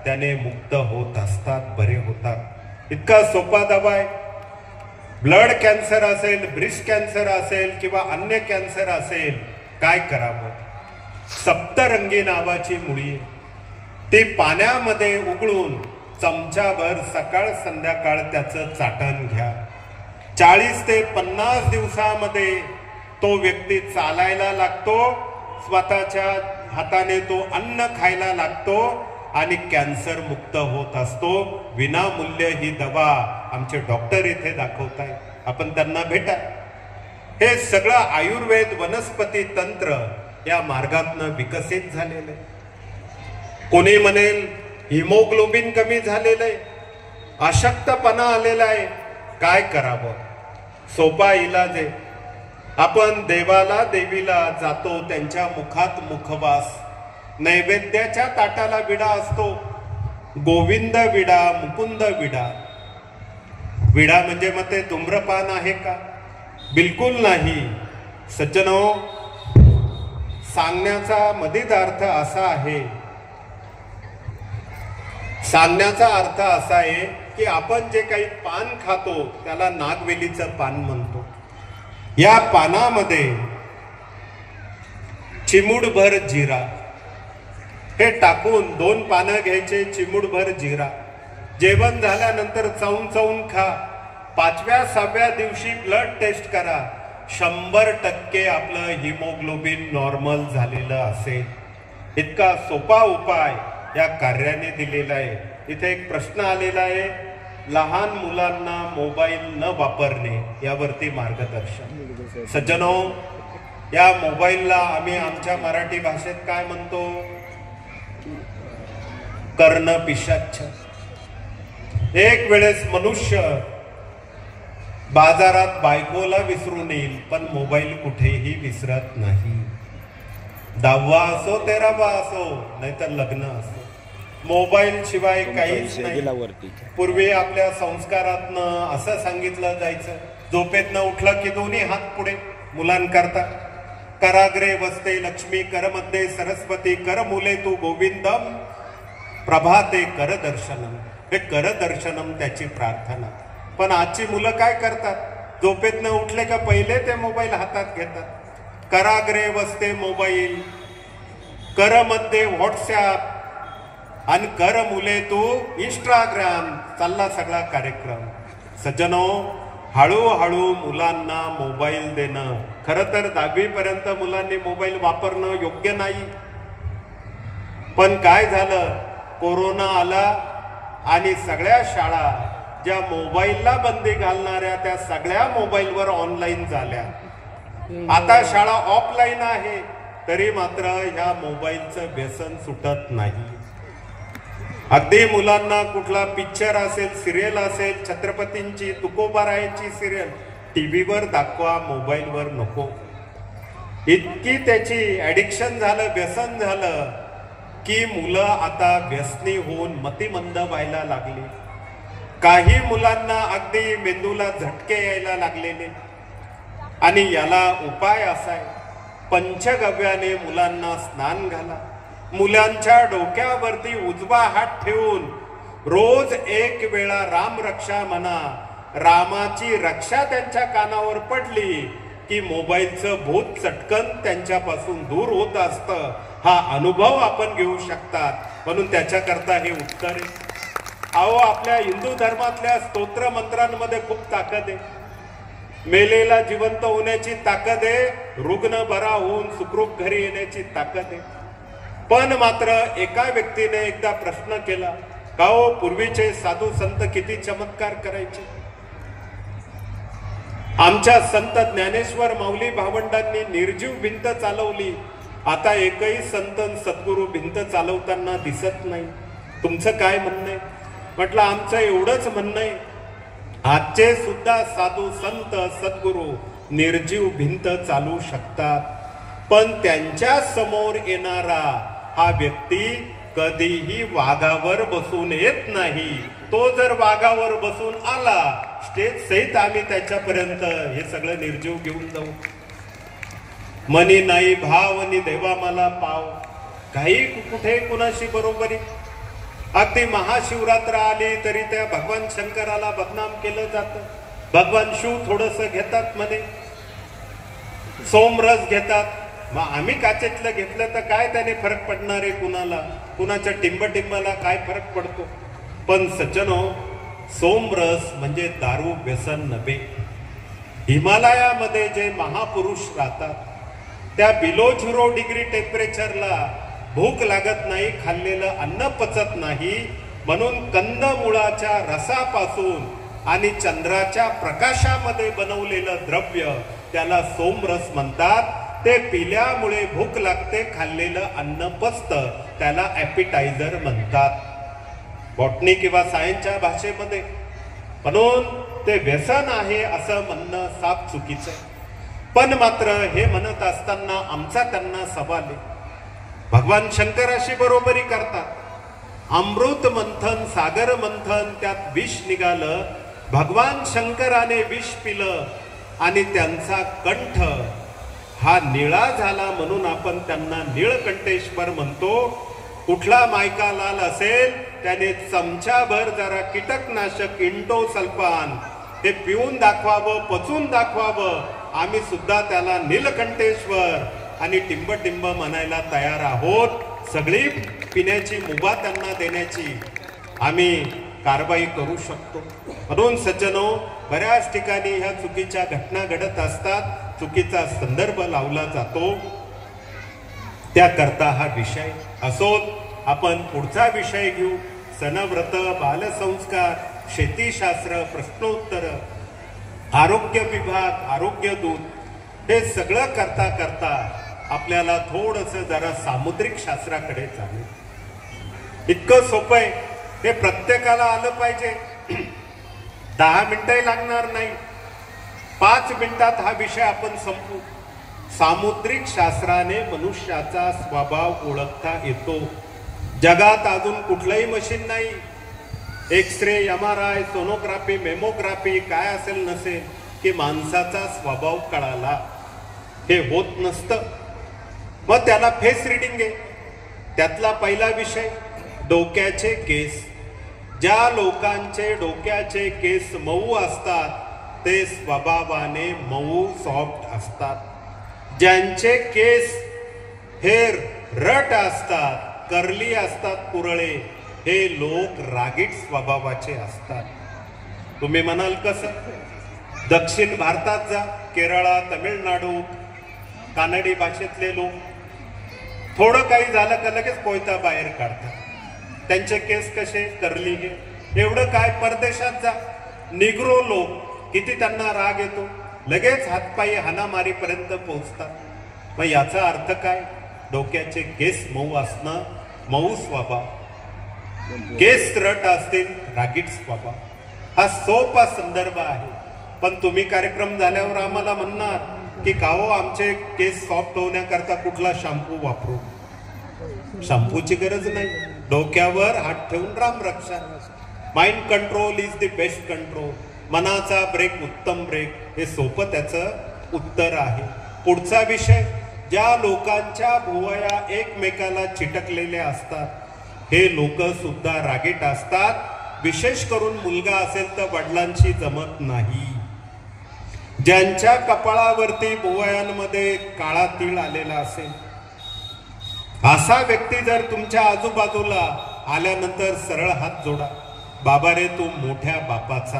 त्याने मुक्त होत असतात, बरे होतात. इतका सोपा दवा आहे. ब्लड कॅन्सर असेल, ब्रेस्ट कॅन्सर असेल किंवा अन्य कॅन्सर असेल, काय करावं? सप्तरंगी नावाची मुळी, ती पाण्यामध्ये उकळून चमचाभर सकाळ संध्याकाळ त्याचं चाटण घ्या. 40 ते 50 दिवसामध्ये तो व्यक्ती चालायला लागतो, स्वतःच्या हाताने तो अन्न खायला लागतो आणि कॅन्सर मुक्त होत असतो. विनामूल्य ही दवा आमचे डॉक्टर इथे दाखवताय, आपण त्यांना भेटा. हे सगळं आयुर्वेद वनस्पती तंत्र या मार्गातनं विकसित झालेलं आहे. कोणी म्हणेल हिमोग्लोबिन कमी झालेलं आहे, अशक्तपणा आलेला आहे, काय करावं? सोपा इलाज आहे. आपण देवाला देवीला जातो, त्यांच्या मुखात मुखवास, नैवेद्याच्या ताटाला विडा असतो. गोविंद विडा, मुकुंद विडा. विडा म्हणजे मग ते धूम्रपान आहे का? बिलकुल नाही. सज्जनो, सांगण्याचा मधीच अर्थ असा आहे, सांगण्याचा अर्थ असा आहे की आपण जे काही पान खातो त्याला नागवेलीचं पान म्हणतो. या पानामध्ये चिमूटभर जिरा हे टाकून 2 पानं घ्यायचे, चिमूटभर जिरा. जेवण झाल्यानंतर चावून चावून खा. 5व्या 6व्या दिवशी ब्लड टेस्ट करा, 100% आपलं हिमोग्लोबिन नॉर्मल झालेलं असेल. इतका सोपा उपाय या कार्याने दिलेला आहे. इथे एक प्रश्न आलेला आहे, लहान मुलांना मोबाईल न वापरणे यावरती मार्गदर्शन. सज्जनो, या मोबाईलला आम्ही आमच्या मराठी भाषेत काय म्हणतो? कर्ण पिशाच्च. एक वेळेस मनुष्य बाजारात बायकोला विसरून येईल, पण मोबाईल कुठेही विसरत नाही. 10वा असो 13वा असो, नाहीतर लग्न असो, मोबाईल शिवाय काहीच नाही. पूर्वी आपल्या संस्कारातनं असं सांगितलं जायचं, झोपेतनं उठलं की दोन्ही हात पुढे मुलांकरता. कराग्रे वसते लक्ष्मी, करमध्ये सरस्वती, कर मुले तू गोविंदम, प्रभाते कर दर्शनम. हे कर दर्शनम त्याची प्रार्थना. पण आजची मुलं काय करतात? झोपेतनं उठले का पहिले ते मोबाईल हातात घेतात. कराग्रे वसते मोबाईल, कर मध्ये व्हॉट्सॲप आणि कर मुले तू इंस्टाग्राम, चालला सगळा कार्यक्रम. सज्जनो, हळूहळू मुलांना मोबाईल देणं, खरं तर 10वी पर्यंत मुलांनी मोबाईल वापरणं योग्य नाही. पण काय झालं, कोरोना आला आणि सगळ्या शाळा ज्या मोबाईलला बंदी घालणाऱ्या त्या सगळ्या मोबाईलवर ऑनलाईन झाल्या. आता शाळा ऑफलाईन आहे, तरी मात्र ह्या मोबाईलचं व्यसन सुटत नाही. अगदी मुलांना कुठला पिक्चर असेल, सिरियल असेल, छत्रपतींची, तुकोबारायांची सिरियल टीव्हीवर दाखवा, मोबाईलवर नको. इतकी त्याची ऍडिक्शन झालं, व्यसन झालं की मुलं आता व्यसनी होऊन मतिमंद व्हायला लागली. काही मुलांना अगदी मेंदूला झटके यायला लागलेले. आणि याला उपाय असा आहे, पंचगव्याने मुलांना स्नान घाला. मुलांच्या डोक्यावरती उजवा हात ठेवून रोज 1 वेळा राम रक्षा म्हणा. रामाची रक्षा त्यांच्या कानावर पडली की मोबाईलचं भूत चटकन त्यांच्यापासून दूर होत असतं. हा अनुभव आपण घेऊ शकतात. म्हणून त्याच्याकरता हे उत्तर आहे. अहो, आपल्या हिंदू धर्मातल्या स्तोत्र मंत्रांमध्ये खूप ताकद आहे. मेलेला जिवंत होण्याची ताकद आहे, रुग्ण बरा होऊन सुखरूप घरी येण्याची ताकद आहे. पण मात्र एका व्यक्तीने एकदा प्रश्न केला, का हो, पूर्वीचे साधू संत किती चमत्कार करायचे. आमच्या संत ज्ञानेश्वर माऊली भावंडांनी निर्जीव भिंत चालवली. आता एकही संत सद्गुरू भिंत चालवताना दिसत नाही. तुमचं काय म्हणणं आहे? म्हटलं, आमचं एवढंच म्हणणं आहे, आजचे सुद्धा साधू संत सद्गुरू निर्जीव भिंत चालवू शकतात. पण त्यांच्या समोर येणारा हा व्यक्ती कधीही वाघावर बसून येत नाही. तो जर वाघावर बसून आला, स्टेज सहित आम्ही त्याच्यापर्यंत हे सगळं निर्जीव घेऊन जाऊ. मनी नाही भाव आणि देवा मला पाव. काही कुठे कुणाशी बरोबरी. अगदी महाशिवरात्र आली तरी त्या भगवान शंकराला बदनाम केलं जातं. भगवान शिव थोडस घेतात म्हणे, सोमरस घेतात. मग आम्ही काचेतलं घेतलं तर काय त्याने फरक पडणार आहे कुणाला? कुणाच्या टिंबटिंबाला काय फरक पडतो? पण सज्जनो, सोमरस म्हणजे दारू व्यसन नव्हे. हिमालयामध्ये जे महापुरुष राहतात त्या बिलो 0 डिग्री टेम्परेचरला भूक लागत नाही, खाल्लेलं अन्न पचत नाही, म्हणून कंदमुळाच्या रसापासून आणि चंद्राच्या प्रकाशामध्ये बनवलेलं द्रव्य त्याला सोमरस म्हणतात. ते पिल्यामुळे भूक लागते, खाल्लेलं अन्न पचतं, त्याला ॲपिटायझर म्हणतात बॉटनी किंवा सायन्सच्या भाषेमध्ये. म्हणून ते व्यसन आहे असं म्हणणं साफ चुकीचं आहे. पण मात्र हे म्हणत असताना आमचा त्यांना सवाल आहे. भगवान शंकराशी बरोबरी करतात. अमृत मंथन, सागर मंथन, त्यात विष निघालं. भगवान शंकराने विष पिलं आणि त्यांचा कंठ हा निळा झाला, म्हणून आपण त्यांना नीळकंठेश्वर म्हणतो. कुठला मायका लाल असेल त्याने चमचाभर जरा कीटकनाशक इंडोसल्फान हे पिऊन दाखवावं, पचून दाखवावं. आम्ही सुद्धा त्याला नीलकंठेश्वर आणि टिंब म्हणायला तयार आहोत. सगळी पिण्याची मुभा त्यांना देण्याची आम्ही कारवाई करू शकतो. म्हणून सज्जनो, बऱ्याच ठिकाणी ह्या चुकीच्या घटना घडत असतात, चुकीचा संदर्भ लावला जातो. त्याकरता हा विषय असोत. आपण पुढचा विषय घेऊ. सणव्रत, बालसंस्कार, शेतीशास्त्र, प्रश्नोत्तर, आरोग्य विभाग, आरोग्य दूत, हे सगळं करता करता आपल्याला थोडंसं जरा सामुद्रिक शास्त्राकडे चालू. इतकं सोपं आहे, हे प्रत्येकाला आलं पाहिजे. 10 मिनिटंही लागणार नाही, 5 मिनिटात हा विषय आपण संपू. सामुद्रिक शास्त्राने मनुष्याचा स्वभाव ओळखता येतो. जगात अजून कुठलंही मशीन नाही, एक्सरे, MRI, सोनोग्राफी, मेमोग्राफी काय असेल नसेल की माणसाचा स्वभाव कळाला, हे होत नसतं. मग त्याला फेस रिडिंग आहे. त्यातला पहिला विषय डोक्याचे केस. ज्या लोकांचे डोक्याचे केस मऊ असतात ते स्वभावाने मऊ, सॉफ्ट असतात. ज्यांचे केस हे रट असतात, कर्ली असतात, कुरळे, हे लोक रागीट स्वभावाचे असतात. तुम्ही म्हणाल कसं? दक्षिण भारतात जा, केरळा, तमिळनाडू, कानडी भाषेतले लोक थोडं काही झालं का लगेच कोयता बाहेर काढतात. त्यांचे केस कसे? कर्ली हे. एवढं काय? परदेशात जा, निग्रो लोक, किती त्यांना राग येतो, लगेच हातपायी हाणामारीपर्यंत पोहोचतात. मग याचा अर्थ काय? डोक्याचे केस मऊ असणं, मऊ स्वभाव. केस रट असतील, रागीट स्वभाव. हा सोपा संदर्भ आहे. पण तुम्ही कार्यक्रम झाल्यावर आम्हाला म्हणणार की का हो, आमचे केस सॉफ्ट होण्याकरता कुठला शॅम्पू वापरू? शॅम्पूची गरज नाही. डोक्यावर हात ठेवून Ram Raksha. Mind control is the best control. मनाचा ब्रेक उत्तम ब्रेक. हे सोपं त्याचं उत्तर आहे. पुढचा विषय, ज्या लोकांच्या भुवया एकमेकाला चिटकलेल्या असतात, हे लोक सुद्धा रागीट असतात. विशेष करून मुलगा असेल तर वडिलांशी जमत नाही. ज्यांच्या कपाळावरती भुवयांमध्ये काळा तीळ आलेला असेल, असा व्यक्ती जर तुमच्या आजूबाजूला आल्यानंतर सरळ हात जोडा. बाबा रे, तू मोठ्या बापाचा.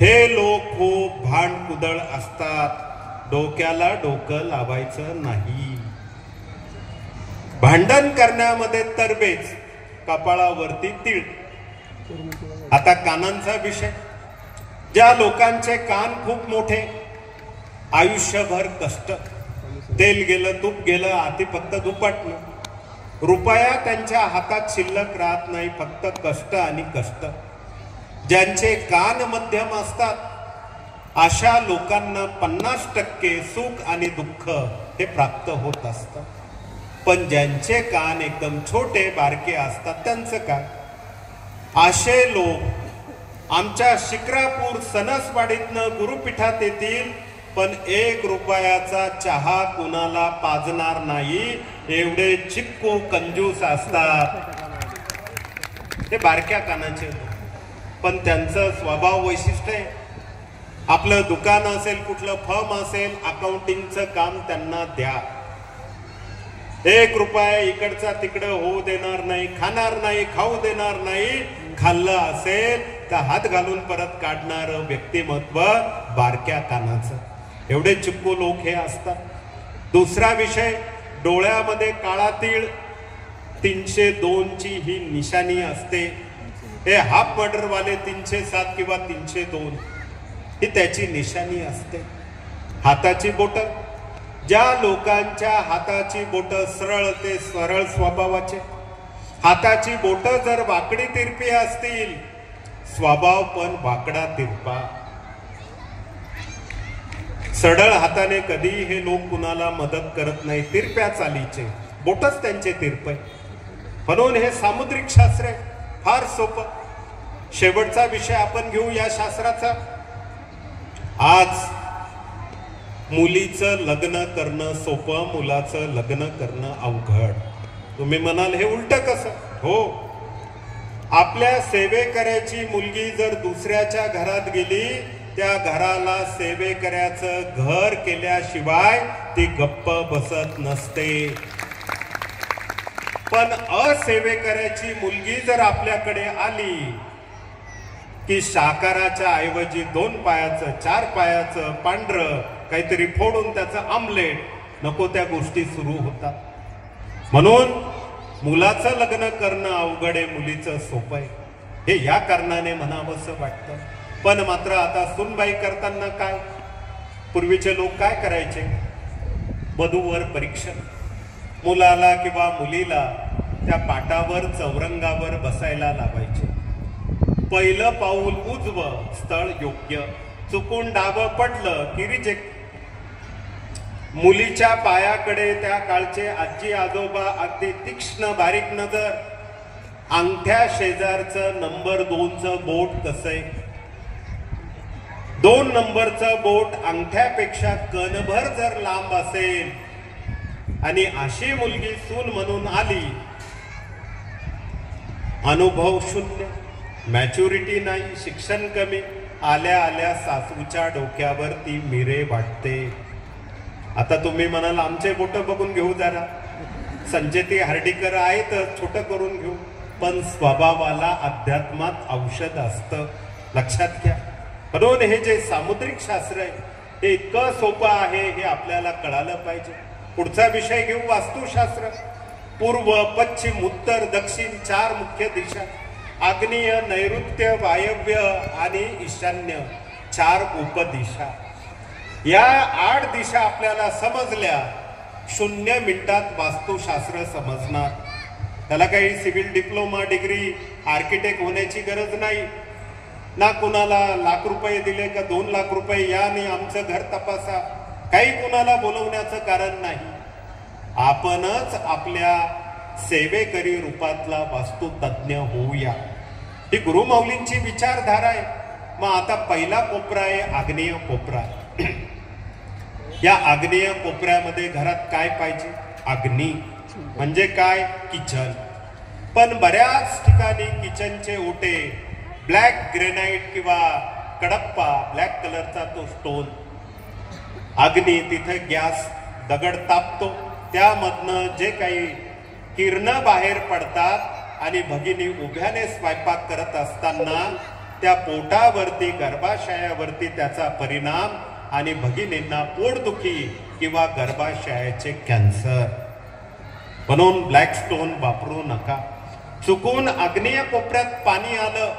हे लोक खूप भांडकुदळ असतात. डोक्याला डोकं लावायचं नाही. भांडण करण्यामध्ये तरबेज, कपाळावरती तीळ. आता कानांचा विषय. ज्या लोकांचे कान खूप मोठे, आयुष्यभर कष्ट, तेल गेलं, तूप गेलं, आधी फक्त दुपटलं, रुपया त्यांच्या हातात शिल्लक राहत नाही, फक्त कष्ट आणि कष्ट. ज्यांचे कान मध्यम असतात, अशा लोकांना 50% सुख आणि दुःख हे प्राप्त होत असतं. पण ज्यांचे कान एकदम छोटे बारके असतात, त्यांचं काय? असे लोक आमच्या शिक्रापूर सणसवाडीतनं गुरुपीठात येतील, पण 1 रुपयाचा चहा कुणाला पाजणार नाही. एवढे चिक्कू कंजूस असतात ते बारक्या कानाचे लोक. पण त्यांचं स्वभाव वैशिष्ट्य आहे. आपलं दुकान असेल, कुठलं फर्म असेल, अकाउंटिंगचं काम त्यांना द्या. 1 रुपया इकडचा तिकडं होऊ देणार नाही, खाणार नाही, खाऊ देणार नाही. खाल्लं असेल तर हात घालून परत काढणारं व्यक्तिमत्व बारक्या कानाचं. एवढे चिक्कू लोक हे असतात. दुसरा विषय, डोळ्यामध्ये काळा तीळ, 302 ची ही निशाणी असते. हे हाफ मर्डरवाले 307 किंवा 302 ही त्याची निशाणी असते. हाताची बोट, ज्या लोकांच्या हाताची बोट सरळ ते सरळ स्वभावाचे, हाताची बोट जर वाकडी तिरपी असतील, स्वभाव पण वाकडा तिरपा. सरळ हाताने कधी हे लोक कुणाला मदत करत नाही. तिरप्या चालीचे बोटच त्यांचे तिरपे. म्हणून हे सामुद्रिक शास्त्र आहे, फार सोपं. शेवटचा विषय आपण घेऊ या शास्त्राचा. आज मुलीचं लग्न करणं सोपं, मुलाचं लग्न करणं अवघड. तुम्ही म्हणाल हे उलट कसं? हो, आपल्या सेवेकऱ्याची मुलगी जर दुसऱ्याच्या घरात गेली, त्या घराला सेवेकऱ्याचं घर केल्याशिवाय ती गप्प बसत नसते. पण असेवेकऱ्याची मुलगी जर आपल्याकडे आली की साकाराच्या ऐवजी 2 पायाचं 4 पायाचं पांढरं काहीतरी फोडून त्याचं आमलेट, नको त्या गोष्टी सुरू होतात. म्हणून मुलाचं लग्न करणं अवघड आहे, मुलीचं सोपं आहे. हे या कारणाने म्हणावंसं वाटतं. पण मात्र आता सुनबाई करताना काय, पूर्वीचे लोक काय करायचे? वधूवर परीक्षण, मुलाला किंवा मुलीला त्या पाटावर चौरंगावर बसायला लावायचे. पहिलं पाऊल उजवं, स्थळ योग्य, चुकून डावं पडलं की रिजेक्ट. मुलीच्या पायाकडे त्या काळचे आजी आजोबा अगदी तीक्ष्ण बारीक नजर. अंगठ्या शेजारचं नंबर 2चं बोट कसंय? 2 नंबरचं बोट अंगठ्यापेक्षा कणभर जर लांब असेल आणि अशी मुलगी सून म्हणून आली, अनुभव शून्य, मॅच्युरिटी नाही, शिक्षण कमी, आल्या आल्या सासूच्या डोक्यावर ती मिरे वाटते. आता तुम्ही म्हणाल आमचे बोट बघून घेऊ जरा, संचेती हार्डीकर आहे तर छोटं करून घेऊ. पण स्वभावाला अध्यात्मात औषध असतं, लक्षात घ्या. म्हणून हे जे सामुद्रिक शास्त्र आहे हे इतकं सोपं आहे, हे आपल्याला कळालं पाहिजे. पुढचा विषय घेऊ, वास्तुशास्त्र. पूर्व, पश्चिम, उत्तर, दक्षिण 4 मुख्य दिशा, आग्नेय, नैऋत्य, वायव्य आणि ईशान्य 4 उपदिशा. या 8 दिशा आपल्याला समजल्या, 0 मिनिटात वास्तुशास्त्र समजणार. त्याला काही सिव्हिल डिप्लोमा डिग्री, आर्किटेक्ट होण्याची गरज नाही ना. कुणाला लाख रुपये दिले का 2 लाख रुपये या आणि आमचं घर तपासा, काही कुणाला बोलवण्याचं कारण नाही. आपणच आपल्या सेवेकरी रूपातला वास्तुतज्ञ होऊया. ही गुरुमाऊलींची विचारधारा आहे. मग आता पहिला कोपरा आहे आग्नेय कोपरा. या आग्नेय कोपऱ्यामध्ये घरात काय पाहिजे? अग्नी म्हणजे काय? किचन. पण बऱ्याच ठिकाणी किचनचे ओटे ब्लॅक ग्रेनाइट किंवा कडप्पा, ब्लॅक कलरचा तो स्टोन. अग्नी, तिथे गॅस, दगड तापतो, त्यामधनं जे काही किरणं बाहेर पडतात आणि भगिनी उभ्याने स्वयंपाक करत असताना त्या पोटावरती, गर्भाशयावरती त्याचा परिणाम आणि भगिनींना पोटदुखी किंवा गर्भाशयाचे कॅन्सर. म्हणून ब्लॅक स्टोन वापरू नका. चुकून आग्नेय कोपऱ्यात पाणी आलं,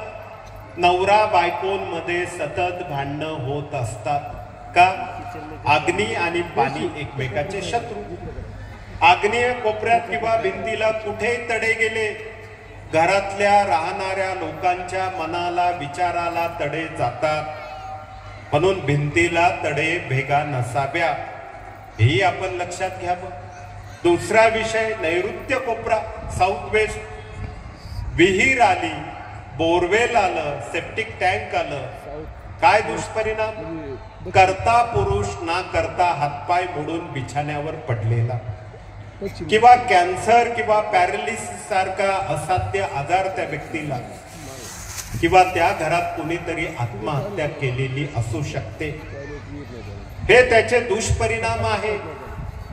नवरा बायकोंमध्ये सतत भांडणं होत असतात. का? अग्नी आणि पाणी एकमेकाचे शत्रू. आग्नेय कोपऱ्यात किंवा भिंतीला कुठे तडे गेले, घरातल्या राहणाऱ्या लोकांच्या मनाला, विचाराला तडे जातात. म्हणून भिंतीला तडे भेगा नसाव्या, हेही आपण लक्षात घ्यावं. दुसरा विषय नैऋत्य कोपरा, साऊथ वेस्ट. विहीर आली, बोरवेल आलं, सेप्टिक टँक आलं, काय दुष्परिणाम? करता पुरुष ना करता हातपाय मोडून बिछाण्यावर पडलेला, किंवा कॅन्सर किंवा पॅरालिसिस सारखा असाध्य आजार त्या व्यक्तीला, किंवा त्या घरात कुणीतरी आत्महत्या केलेली असू शकते. हे त्याचे दुष्परिणाम आहे.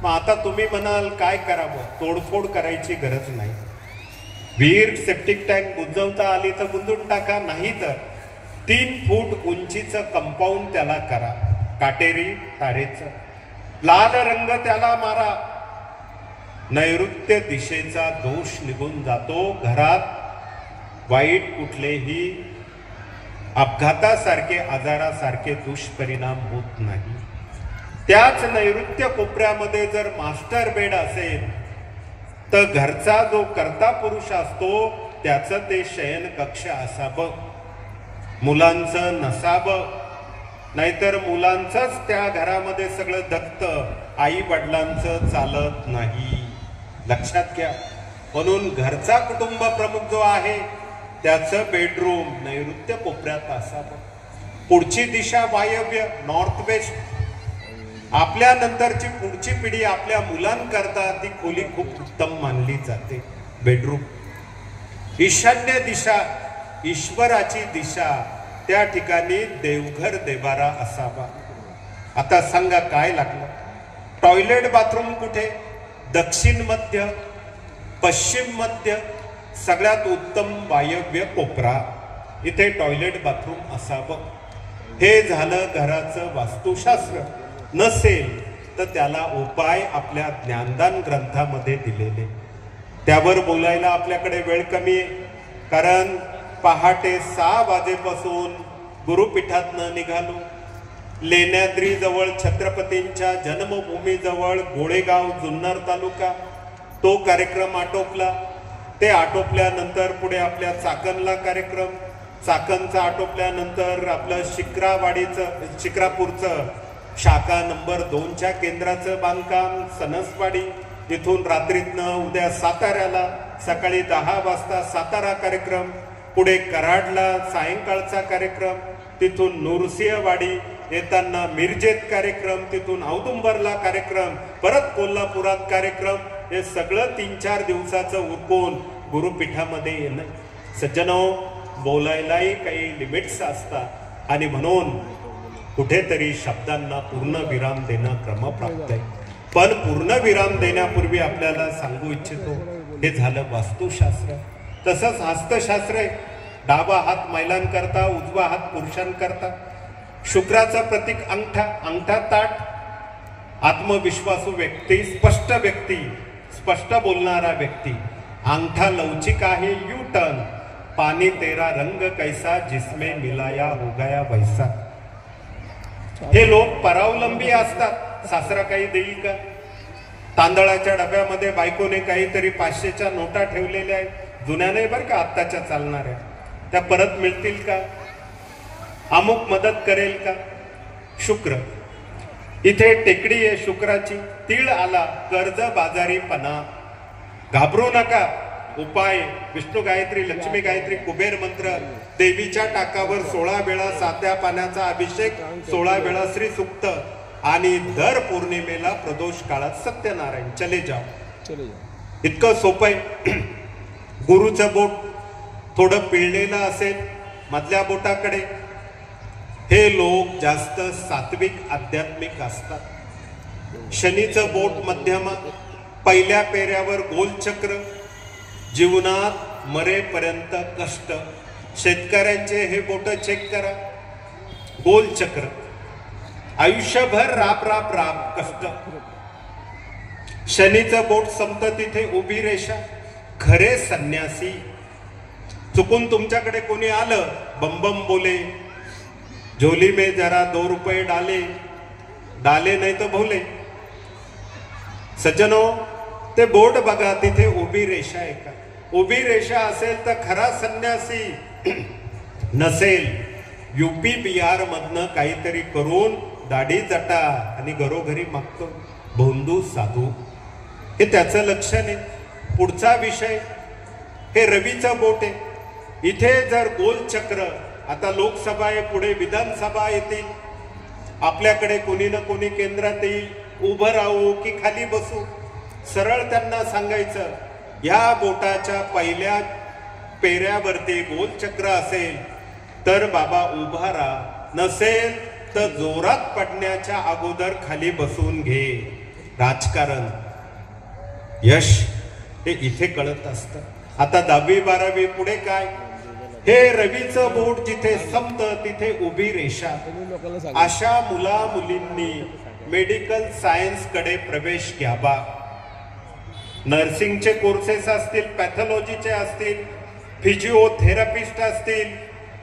मग आता तुम्ही म्हणाल काय करावं? तोडफोड करायची गरज नाही. विहीर, सेप्टिक टँक बुजवता आली तर बुंदून टाका, नाही तर 3 फूट उंचीचं कंपाऊंड त्याला करा, काटेरी तारेचं. लाल रंग त्याला मारा. नैऋत्य दिशेचा दोष निघून जातो. घरात वाईट कुठलेही अपघातासारखे आजारासारखे दुष्परिणाम होत नाही. त्याच नैऋत्य कोपऱ्यामध्ये जर मास्टर बेड असेल तर घरचा जो कर्ता पुरुष असतो त्याचं ते शयन कक्ष असावं, मुलांचं नसावं. नाहीतर मुलांचंच त्या घरामध्ये सगळं दखतं, आई वडिलांचं चालत नाही. लक्षात घ्या. म्हणून घरचा कुटुंब प्रमुख जो आहे त्याचं बेडरूम नैऋत्य कोपऱ्यात असावं. पुढची दिशा वायव्य नॉर्थ वेस्ट. आपल्या नंतरची पुढची पिढी आपल्या मुलांकरता ती खोली खूप उत्तम मानली जाते. बेडरूम. ईशान्य दिशा ईश्वराची दिशा, त्या ठिकाणी देवघर देवारा असावा. आता सांगा काय लागलं? टॉयलेट बाथरूम कुठे? दक्षिण मध्य, पश्चिम मध्य, सगळ्यात उत्तम वायव्य कोपरा. इथे टॉयलेट बाथरूम असावं. हे झालं घराचं वास्तुशास्त्र. नसेल तर त्याला उपाय आपल्या ज्ञानदान ग्रंथामध्ये दिलेले. त्यावर बोलायला आपल्याकडे वेळ कमी आहे, कारण पहाटे 6 वाजेपासून गुरुपीठातनं निघालो. लेण्याद्री जवळ छत्रपतींच्या जन्मभूमीजवळ गोळेगाव जुन्नर तालुका, तो कार्यक्रम आटोपला. ते आटोपल्यानंतर पुढे आपल्या चाकणला कार्यक्रम, चाकणचा आटोपल्यानंतर आपलं शिक्रापूरचं शाखा नंबर 2च्या केंद्राचं बांधकाम, सणसवाडी. तिथून रात्रीतनं उद्या साताऱ्याला, सकाळी 10 वाजता सातारा कार्यक्रम. पुढे कराडला सायंकाळचा कार्यक्रम, तिथून नूरसिंहवाडी, येताना मिरजेत कार्यक्रम, तिथून औदुंबरला कार्यक्रम, परत कोल्हापुरात कार्यक्रम. हे सगळं 3-4 दिवसाचं उरकून गुरुपीठामध्ये येणं. सज्जनो, बोलायलाही काही लिमिट्स असतात आणि म्हणून कुठेतरी शब्दांना पूर्ण विराम देणं क्रमप्राप्त आहे. पण पूर्ण विराम देण्यापूर्वी आपल्याला सांगू इच्छितो, हे झालं वास्तुशास्त्र. तसंच हस्तशास्त्र आहे. डावा हात महिलांकरता, उजवा हात पुरुषांकरता. शुक्राचं प्रतीक अंगठा, अंगठा ताट. आत्मविश्वासू व्यक्ती, स्पष्ट व्यक्ती, स्पष्ट बोलणारा व्यक्ती. अंगठा लवचिक आहे, यू टर्न. पानी तेरा रंग कैसा जिसमें मिलाया हो गया वैसा. हे लोक परावलंबी असतात. सासरा काही देईल का? तांदळाच्या डब्यामध्ये बायकोने काहीतरी 500च्या नोटा ठेवलेल्या आहेत, जुन्या नाही बरं का, आत्ताच्या चालणाऱ्या. त्या परत मिळतील का? अमुक मदत करेल का? शुक्र. इथे टेकडी आहे शुक्राची. तीळ आला, कर्ज बाजारीपणा. घाबरू नका. उपाय विष्णू गायत्री, लक्ष्मी गायत्री, कुबेर मंत्र. देवीच्या टाकावर 16 वेळा साध्या पाण्याचा अभिषेक, 16 वेळा श्री सूक्त आणि दर पौर्णिमेला प्रदोष काळात सत्यनारायण. चले जाओ. इतकं सोपं आहे. गुरुचं बोट थोडं पिळलेलं असेल मधल्या बोटाकडे. हे लोक जास्त सात्विक आध्यात्मिक असतात. शनीचं बोट मध्यम, पहिल्या पेऱ्यावर गोलचक्र. जीवनात मरेपर्यंत कष्ट. शेतकऱ्यांचे हे बोट चेक करा. गोलचक्र. आयुष्यभर राप राप राप कष्ट. शनीचं बोट संपतं तिथे उभी रेषा. खरे संन्यासी. चुकून तुमच्याकडे कोणी आलं, बम बोले, झोली में जरा 2 रुपये डाले, डाले नाही तर भोले. सज्जनो, ते बोट बघा, तिथे उभी रेषा आहे का? उभी रेषा असेल तर खरा संन्यासी. नसेल, UP बिहार मधनं काहीतरी करून दाढी जटा आणि घरोघरी मागतो. भोंदू साधू. हे त्याचं लक्षण आहे. पुढचा विषय, हे रवीचं बोट आहे. इथे जर गोलचक्र, आता लोकसभा आहे, पुढे विधानसभा येतील. आपल्याकडे कोणी ना कोणी केंद्रात येईल. उभं राहू की खाली बसू? सरळ त्यांना सांगायचं, या बोटाच्या पहिल्या पेऱ्यावरती गोलचक्र असेल तर बाबा उभा राहा. नसेल तर जोरात पडण्याच्या अगोदर खाली बसून घे. राजकारण, यश हे इथे कळत असतं. आता 10वी 12वी पुढे काय? हे रवीचं बोट जिथे संपतं तिथे उभी रेषा. अशा मुला मुलींनी मेडिकल सायन्स कडे प्रवेश घ्यावा. नर्सिंगचे कोर्सेस असतील, पॅथॉलॉजीचे असतील, फिजिओथेरपिस्ट असतील,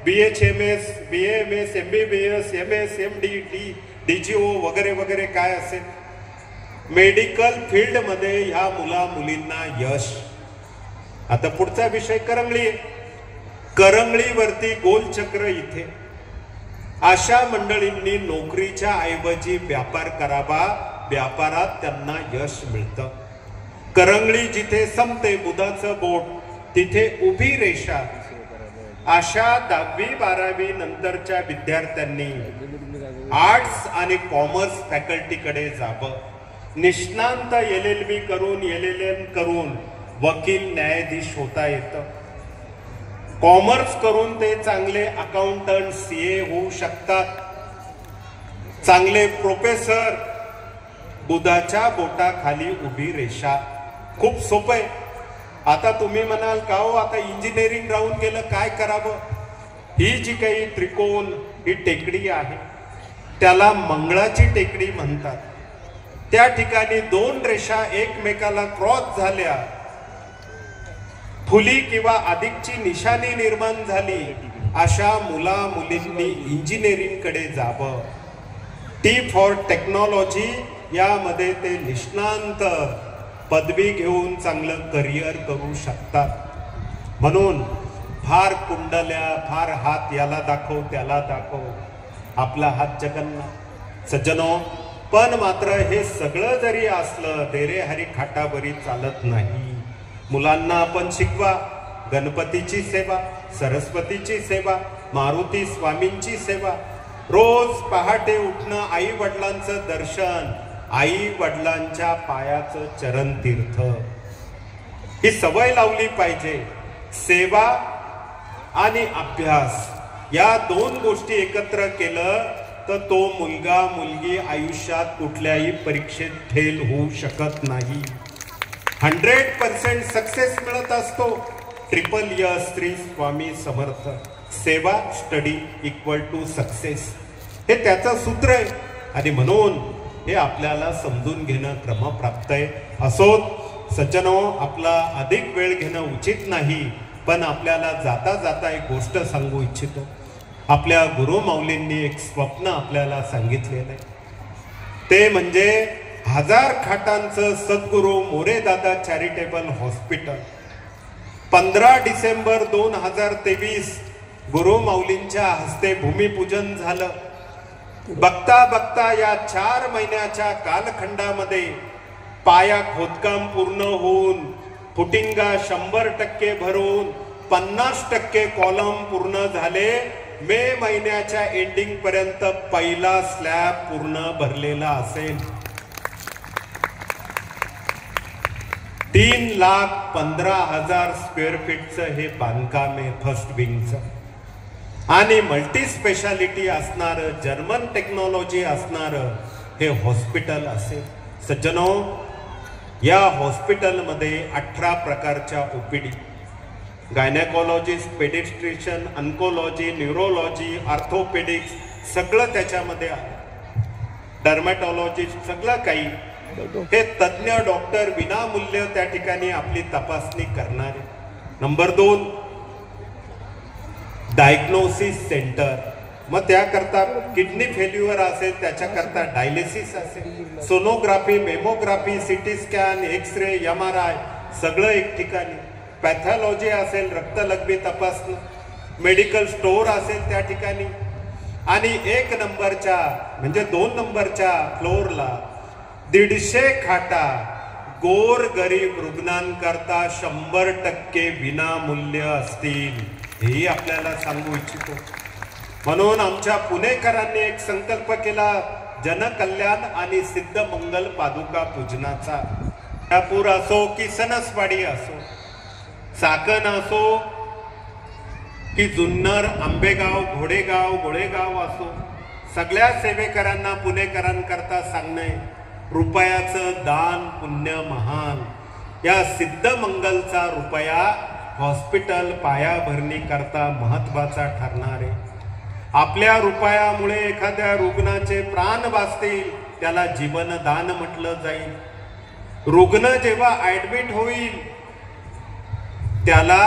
BHMS, BAMS, MBBS, MS, MD, DGO वगैरे वगैरे काय असेल, मेडिकल फील्डमध्ये ह्या मुला मुलींना यश. आता पुढचा विषय करंगळी. करंगळीवरती गोलचक्र इथे. अशा मंडळींनी नोकरीच्या ऐवजी व्यापार करावा, व्यापारात त्यांना यश मिळतं. करंगळी जिथे संपते, बुधाचं बोट तिथे उभी रेषा. अशा 10वी-12वी नंतरच्या विद्यार्थ्यांनी आर्ट्स आणि कॉमर्स फॅकल्टीकडे जावं. निष्णांत LLB करून, LLM करून वकील न्यायाधीश होता येतं. कॉमर्स करून ते चांगले अकाउंटंट, CA होऊ शकतात, चांगले प्रोफेसर. बुधाच्या बोटाखाली उभी रेषा. खूप सोपं आहे. आता तुम्ही म्हणाल का हो, आता इंजिनिअरिंग राहून गेलं, काय करावं? ही जी काही त्रिकोण, ही टेकडी आहे, त्याला मंगळाची टेकडी म्हणतात. त्या ठिकाणी दोन रेषा एकमेकाला क्रॉस झाल्या, फुली किंवा अधिकची निशाणी निर्माण झाली. अशा मुला मुलींनी इंजिनिअरिंग कडे जावं. T फॉर टेक्नॉलॉजी, यामध्ये ते निष्णांत पदवी घेऊन चांगलं करिअर करू शकतात. म्हणून फार कुंडल्या, फार हात याला दाखव त्याला दाखव, आपला हात जगन्नाथ. सज्जनो, पण मात्र हे सगळं जरी असलं, देरे हरी खाटावरी चालत नाही. मुलांना आपण शिकवा. गणपतीची सेवा, सरस्वतीची सेवा, मारुती स्वामींची सेवा. रोज पहाटे उठणं, आई वडिलांचं दर्शन, आई वडिलांच्या पायाचं चरण तीर्थ, ही सवय लावली पाहिजे. सेवा आणि अभ्यास या दोन गोष्टी एकत्र केलं तर तो मुलगा मुलगी आयुष्यात कुठल्याही परीक्षेत फेल होऊ शकत नाही. 100% सक्सेस मिळत असतो. ट्रिपल यश श्री स्वामी समर्थ. सेवा स्टडी इक्वल टू सक्सेस, हे त्याचं सूत्र आहे. आणि म्हणून हे आपल्याला समजून घेणं क्रमप्राप्त आहे. असोत सज्जनो, आपला अधिक वेळ घेणं उचित नाही, पण आपल्याला जाता जाता एक गोष्ट सांगू इच्छितो. आपल्या गुरुमाऊलींनी एक स्वप्न आपल्याला सांगितलेलं आहे. ते म्हणजे 1000 खाटांचं सद्गुरू मोरेदादा चॅरिटेबल हॉस्पिटल. 15 डिसेंबर 2023 गुरुमाऊलींच्या हस्ते भूमिपूजन झालं. बघता बघता या 4 महिन्याच्या कालखंडामध्ये पाया खोदकाम पूर्ण होऊन, फुटिंगा 100% भरून, 50% कॉलम पूर्ण झाले. मे महिन्याच्या एंडिंग पर्यंत पहिला स्लॅब पूर्ण भरलेला असेल. 3,15,000 स्क्वेअर फीटचं हे बांधकाम आहे फर्स्ट विंगचं. आणि मल्टी स्पेशालिटी असणारं, जर्मन टेक्नॉलॉजी असणारं हे हॉस्पिटल असेल. सज्जनो, या हॉस्पिटलमध्ये 18 प्रकारच्या OPD, गायनेकोलॉजिस्ट, पेडिस्ट्रिशियन, अन्कोलॉजी, न्यूरोलॉजी, ऑर्थोपेडिक्स सगळं त्याच्यामध्ये आहे. डर्मॅटॉलॉजिस्ट, सगळं काही. हे तज्ञ डॉक्टर विनामूल्य त्या ठिकाणी आपली तपासणी करणारे. Number 2, diagnosis centre. मग त्याकरता किडनी फेल्युअर असेल त्याच्याकरता डायलिसिस असेल, sonography, mammography, CT scan, x-ray, MRI सगळं एक ठिकाणी. पॅथॉलॉजी असेल, रक्तलघवी तपासणी, मेडिकल स्टोअर असेल त्या ठिकाणी. आणि 1 नंबरच्या म्हणजे 2 नंबरच्या फ्लोअरला 150 खाटा गोर गरीब रुग्णांकरता 100% विनामूल्य असतील, हेही आपल्याला सांगू इच्छितो. म्हणून आमच्या पुणेकरांनी एक संकल्प केला, जनकल्याण आणि सिद्धमंगल पादुका पूजनाचा. त्यापूर असो की सणसवाडी असो, चाकण असो की जुन्नर, आंबेगाव, घोडेगाव, गोळेगाव असो, सगळ्या सेवेकरांना पुणेकरांकरता सांगणे, रुपयाचं दान पुण्य महान. या सिद्धमंगलचा रुपया हॉस्पिटल पायाभरणी करता महत्वाचा ठरणार आहे. आपल्या रुपयामुळे एखाद्या रुग्णाचे प्राण वाचतील, त्याला जीवनदान म्हटलं जाईल. रुग्ण जेव्हा ऍडमिट होईल त्याला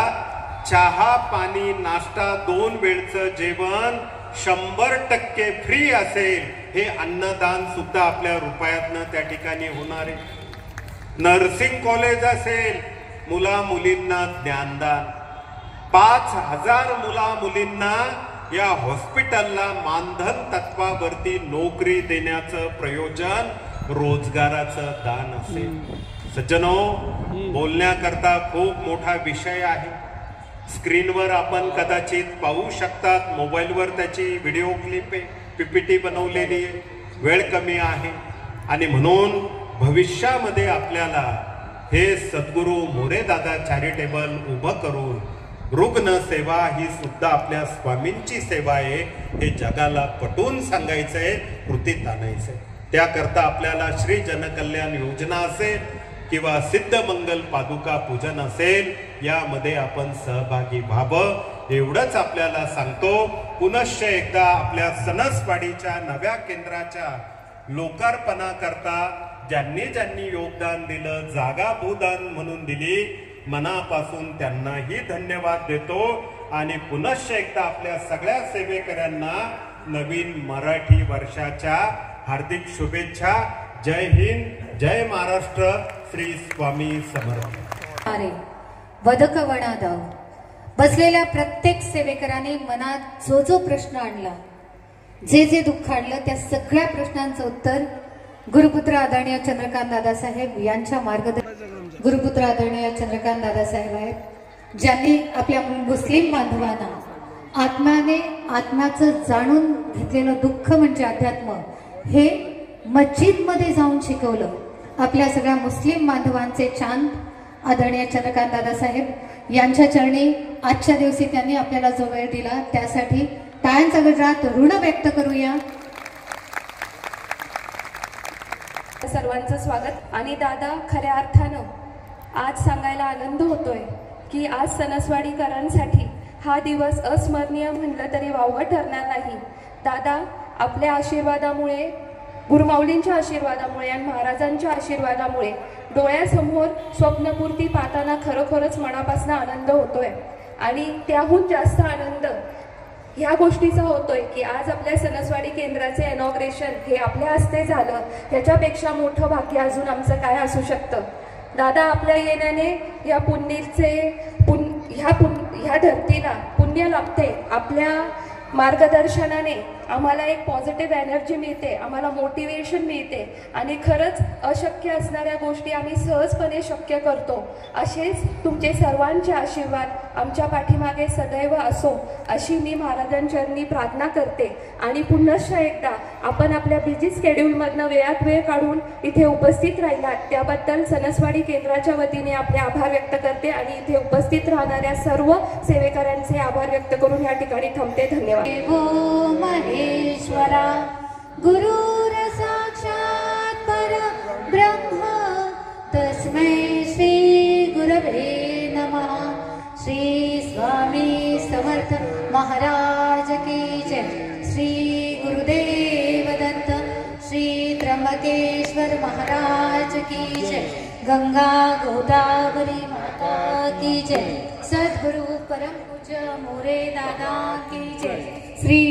चहा पाणी नाश्ता 2 वेळचं जेवण 100% फ्री असेल, हे अन्नदान सुद्धा आपल्या रुपयातनं त्या ठिकाणी होणार आहे. नर्सिंग कॉलेज असेल, मुला मुलींना ज्ञानदान, 5000 मुला मुलींना या हॉस्पिटलला मानधन तत्वावरती नोकरी देण्याचं प्रयोजन रोजगाराचं दान असेल. सज्जनो, बोलण्याकरता खूप मोठा विषय आहे. स्क्रीनवर आपण कदाचित पाहू शकतात, मोबाईलवर त्याची व्हिडिओ क्लिप आहे, पीपीटी बनवलेली आहे. वेळ कमी आहे आणि म्हणून भविष्यामध्ये आपल्याला हे सद्गुरू मोरेदादा चॅरिटेबल उभं करून रुग्ण सेवा ही सुद्धा आपल्या स्वामींची सेवा आहे हे जगाला पटवून सांगायचंय, कृतीत आणायचंय. त्याकरता आपल्याला श्री जनकल्याण योजना असेल किंवा सिद्धमंगल पादुका पूजन असेल, यामध्ये आपण सहभागी व्हावं एवढंच आपल्याला सांगतो. पुनश्च एकदा आपल्या सणसवाडीच्या नव्या केंद्राच्या लोकार्पणाकरता ज्यांनी ज्यांनी योगदान दिलं, जागा भूदान म्हणून दिली, मनापासून त्यांनाही धन्यवाद देतो. आणि पुनश्च एकदा आपल्या सगळ्या सेवेकऱ्यांना नवीन मराठी वर्षाच्या हार्दिक शुभेच्छा. जय हिंद, जय महाराष्ट्र, श्री स्वामी समर्थ. अरे वदकवणादाव बसलेल्या प्रत्येक सेवेकराने मनात जो जो प्रश्न आणला, जे जे दुःख आणलं, त्या सगळ्या प्रश्नांचं उत्तर गुरुपुत्र आदरणीय चंद्रकांत दादासाहेब यांच्या गुरुपुत्र आदरणीय चंद्रकांत दादासाहेब आहेत, ज्यांनी आपल्या मुस्लिम बांधवांना आत्म्याचं जाणून घेतलेलं दुःख म्हणजे अध्यात्म हे मस्जिदमध्ये जाऊन शिकवलं. आपल्या सगळ्या मुस्लिम बांधवांचे चांद आदरणीय चंद्रकांत दादासाहेब यांच्या चरणी आजच्या दिवशी त्यांनी आपल्याला जो वेळ दिला त्यासाठी टाळ्यांचा गजरात ऋण व्यक्त करूया. सर्वांचं स्वागत. आणि दादा, खऱ्या अर्थानं आज सांगायला आनंद होतोय की आज सणसवाडीकरांसाठी हा दिवस अस्मरणीय म्हणलं तरी वावगं ठरणार नाही. दादा आपल्या आशीर्वादामुळे, गुरुमाऊलींच्या आशीर्वादामुळे आणि महाराजांच्या आशीर्वादामुळे डोळ्यासमोर स्वप्नपूर्ती पाहताना खरोखरच मनापासून आनंद होतोय. आणि त्याहून जास्त आनंद ह्या गोष्टीचा होतोय की आज आपल्या सणसवाडी केंद्राचे इनॉग्रेशन हे आपल्या हस्ते झालं. ह्याच्यापेक्षा मोठं भाग्य अजून आमचं काय असू शकतं. दादा आपल्या येण्याने या ह्या धरतीला पुण्य लाभते. आपल्या मार्गदर्शनाने आम्हाला एक पॉझिटिव्ह एनर्जी मिळते, आम्हाला मोटिवेशन मिळते आणि खरंच अशक्य असणाऱ्या गोष्टी आम्ही सहजपणे शक्य करतो. असेच तुमचे सर्वांचे आशीर्वाद आमच्या पाठीमागे सदैव असो अशी मी महाराजांचरणी प्रार्थना करते. आणि पुनश्च एकदा आपण आपल्या बिझी स्केड्यूलमधनं वेळात वेळ काढून इथे उपस्थित राहिलात त्याबद्दल सणसवाडी केंद्राच्या वतीने आपले आभार व्यक्त करते आणि इथे उपस्थित राहणाऱ्या सर्व सेवेकऱ्यांचे आभार व्यक्त करून या ठिकाणी थांबते. धन्यवाद. महेश्वरा गुरुर साक्षात् परब्रह्म तस्मै श्री गुरवे नमः. श्री स्वामी समर्थ महाराज की जय. श्री गुरुदेव दत्त श्री त्र्यंबकेश्वर महाराज की जय. गंगा गोदावरी माता की जय. सद्गुरु परम पूज्य मोरे दादा की जय. श्री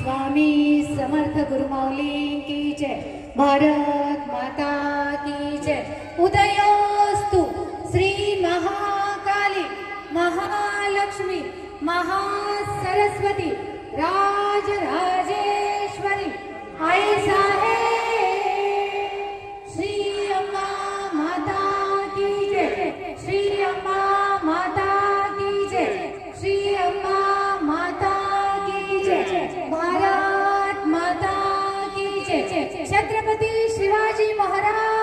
स्वामी समर्थ गुरुमाऊली की जय. भारत माता की जय. उदयोस्तु श्री महाकाली महालक्ष्मी महासरस्वती राजराजेश्वरी आई साहेब. श्री अम्मा माता की जय. श्री अम्मा माता की जय. श्री अम्मा माता की जय. भारत माता की जय. छत्रपती शिवाजी महाराज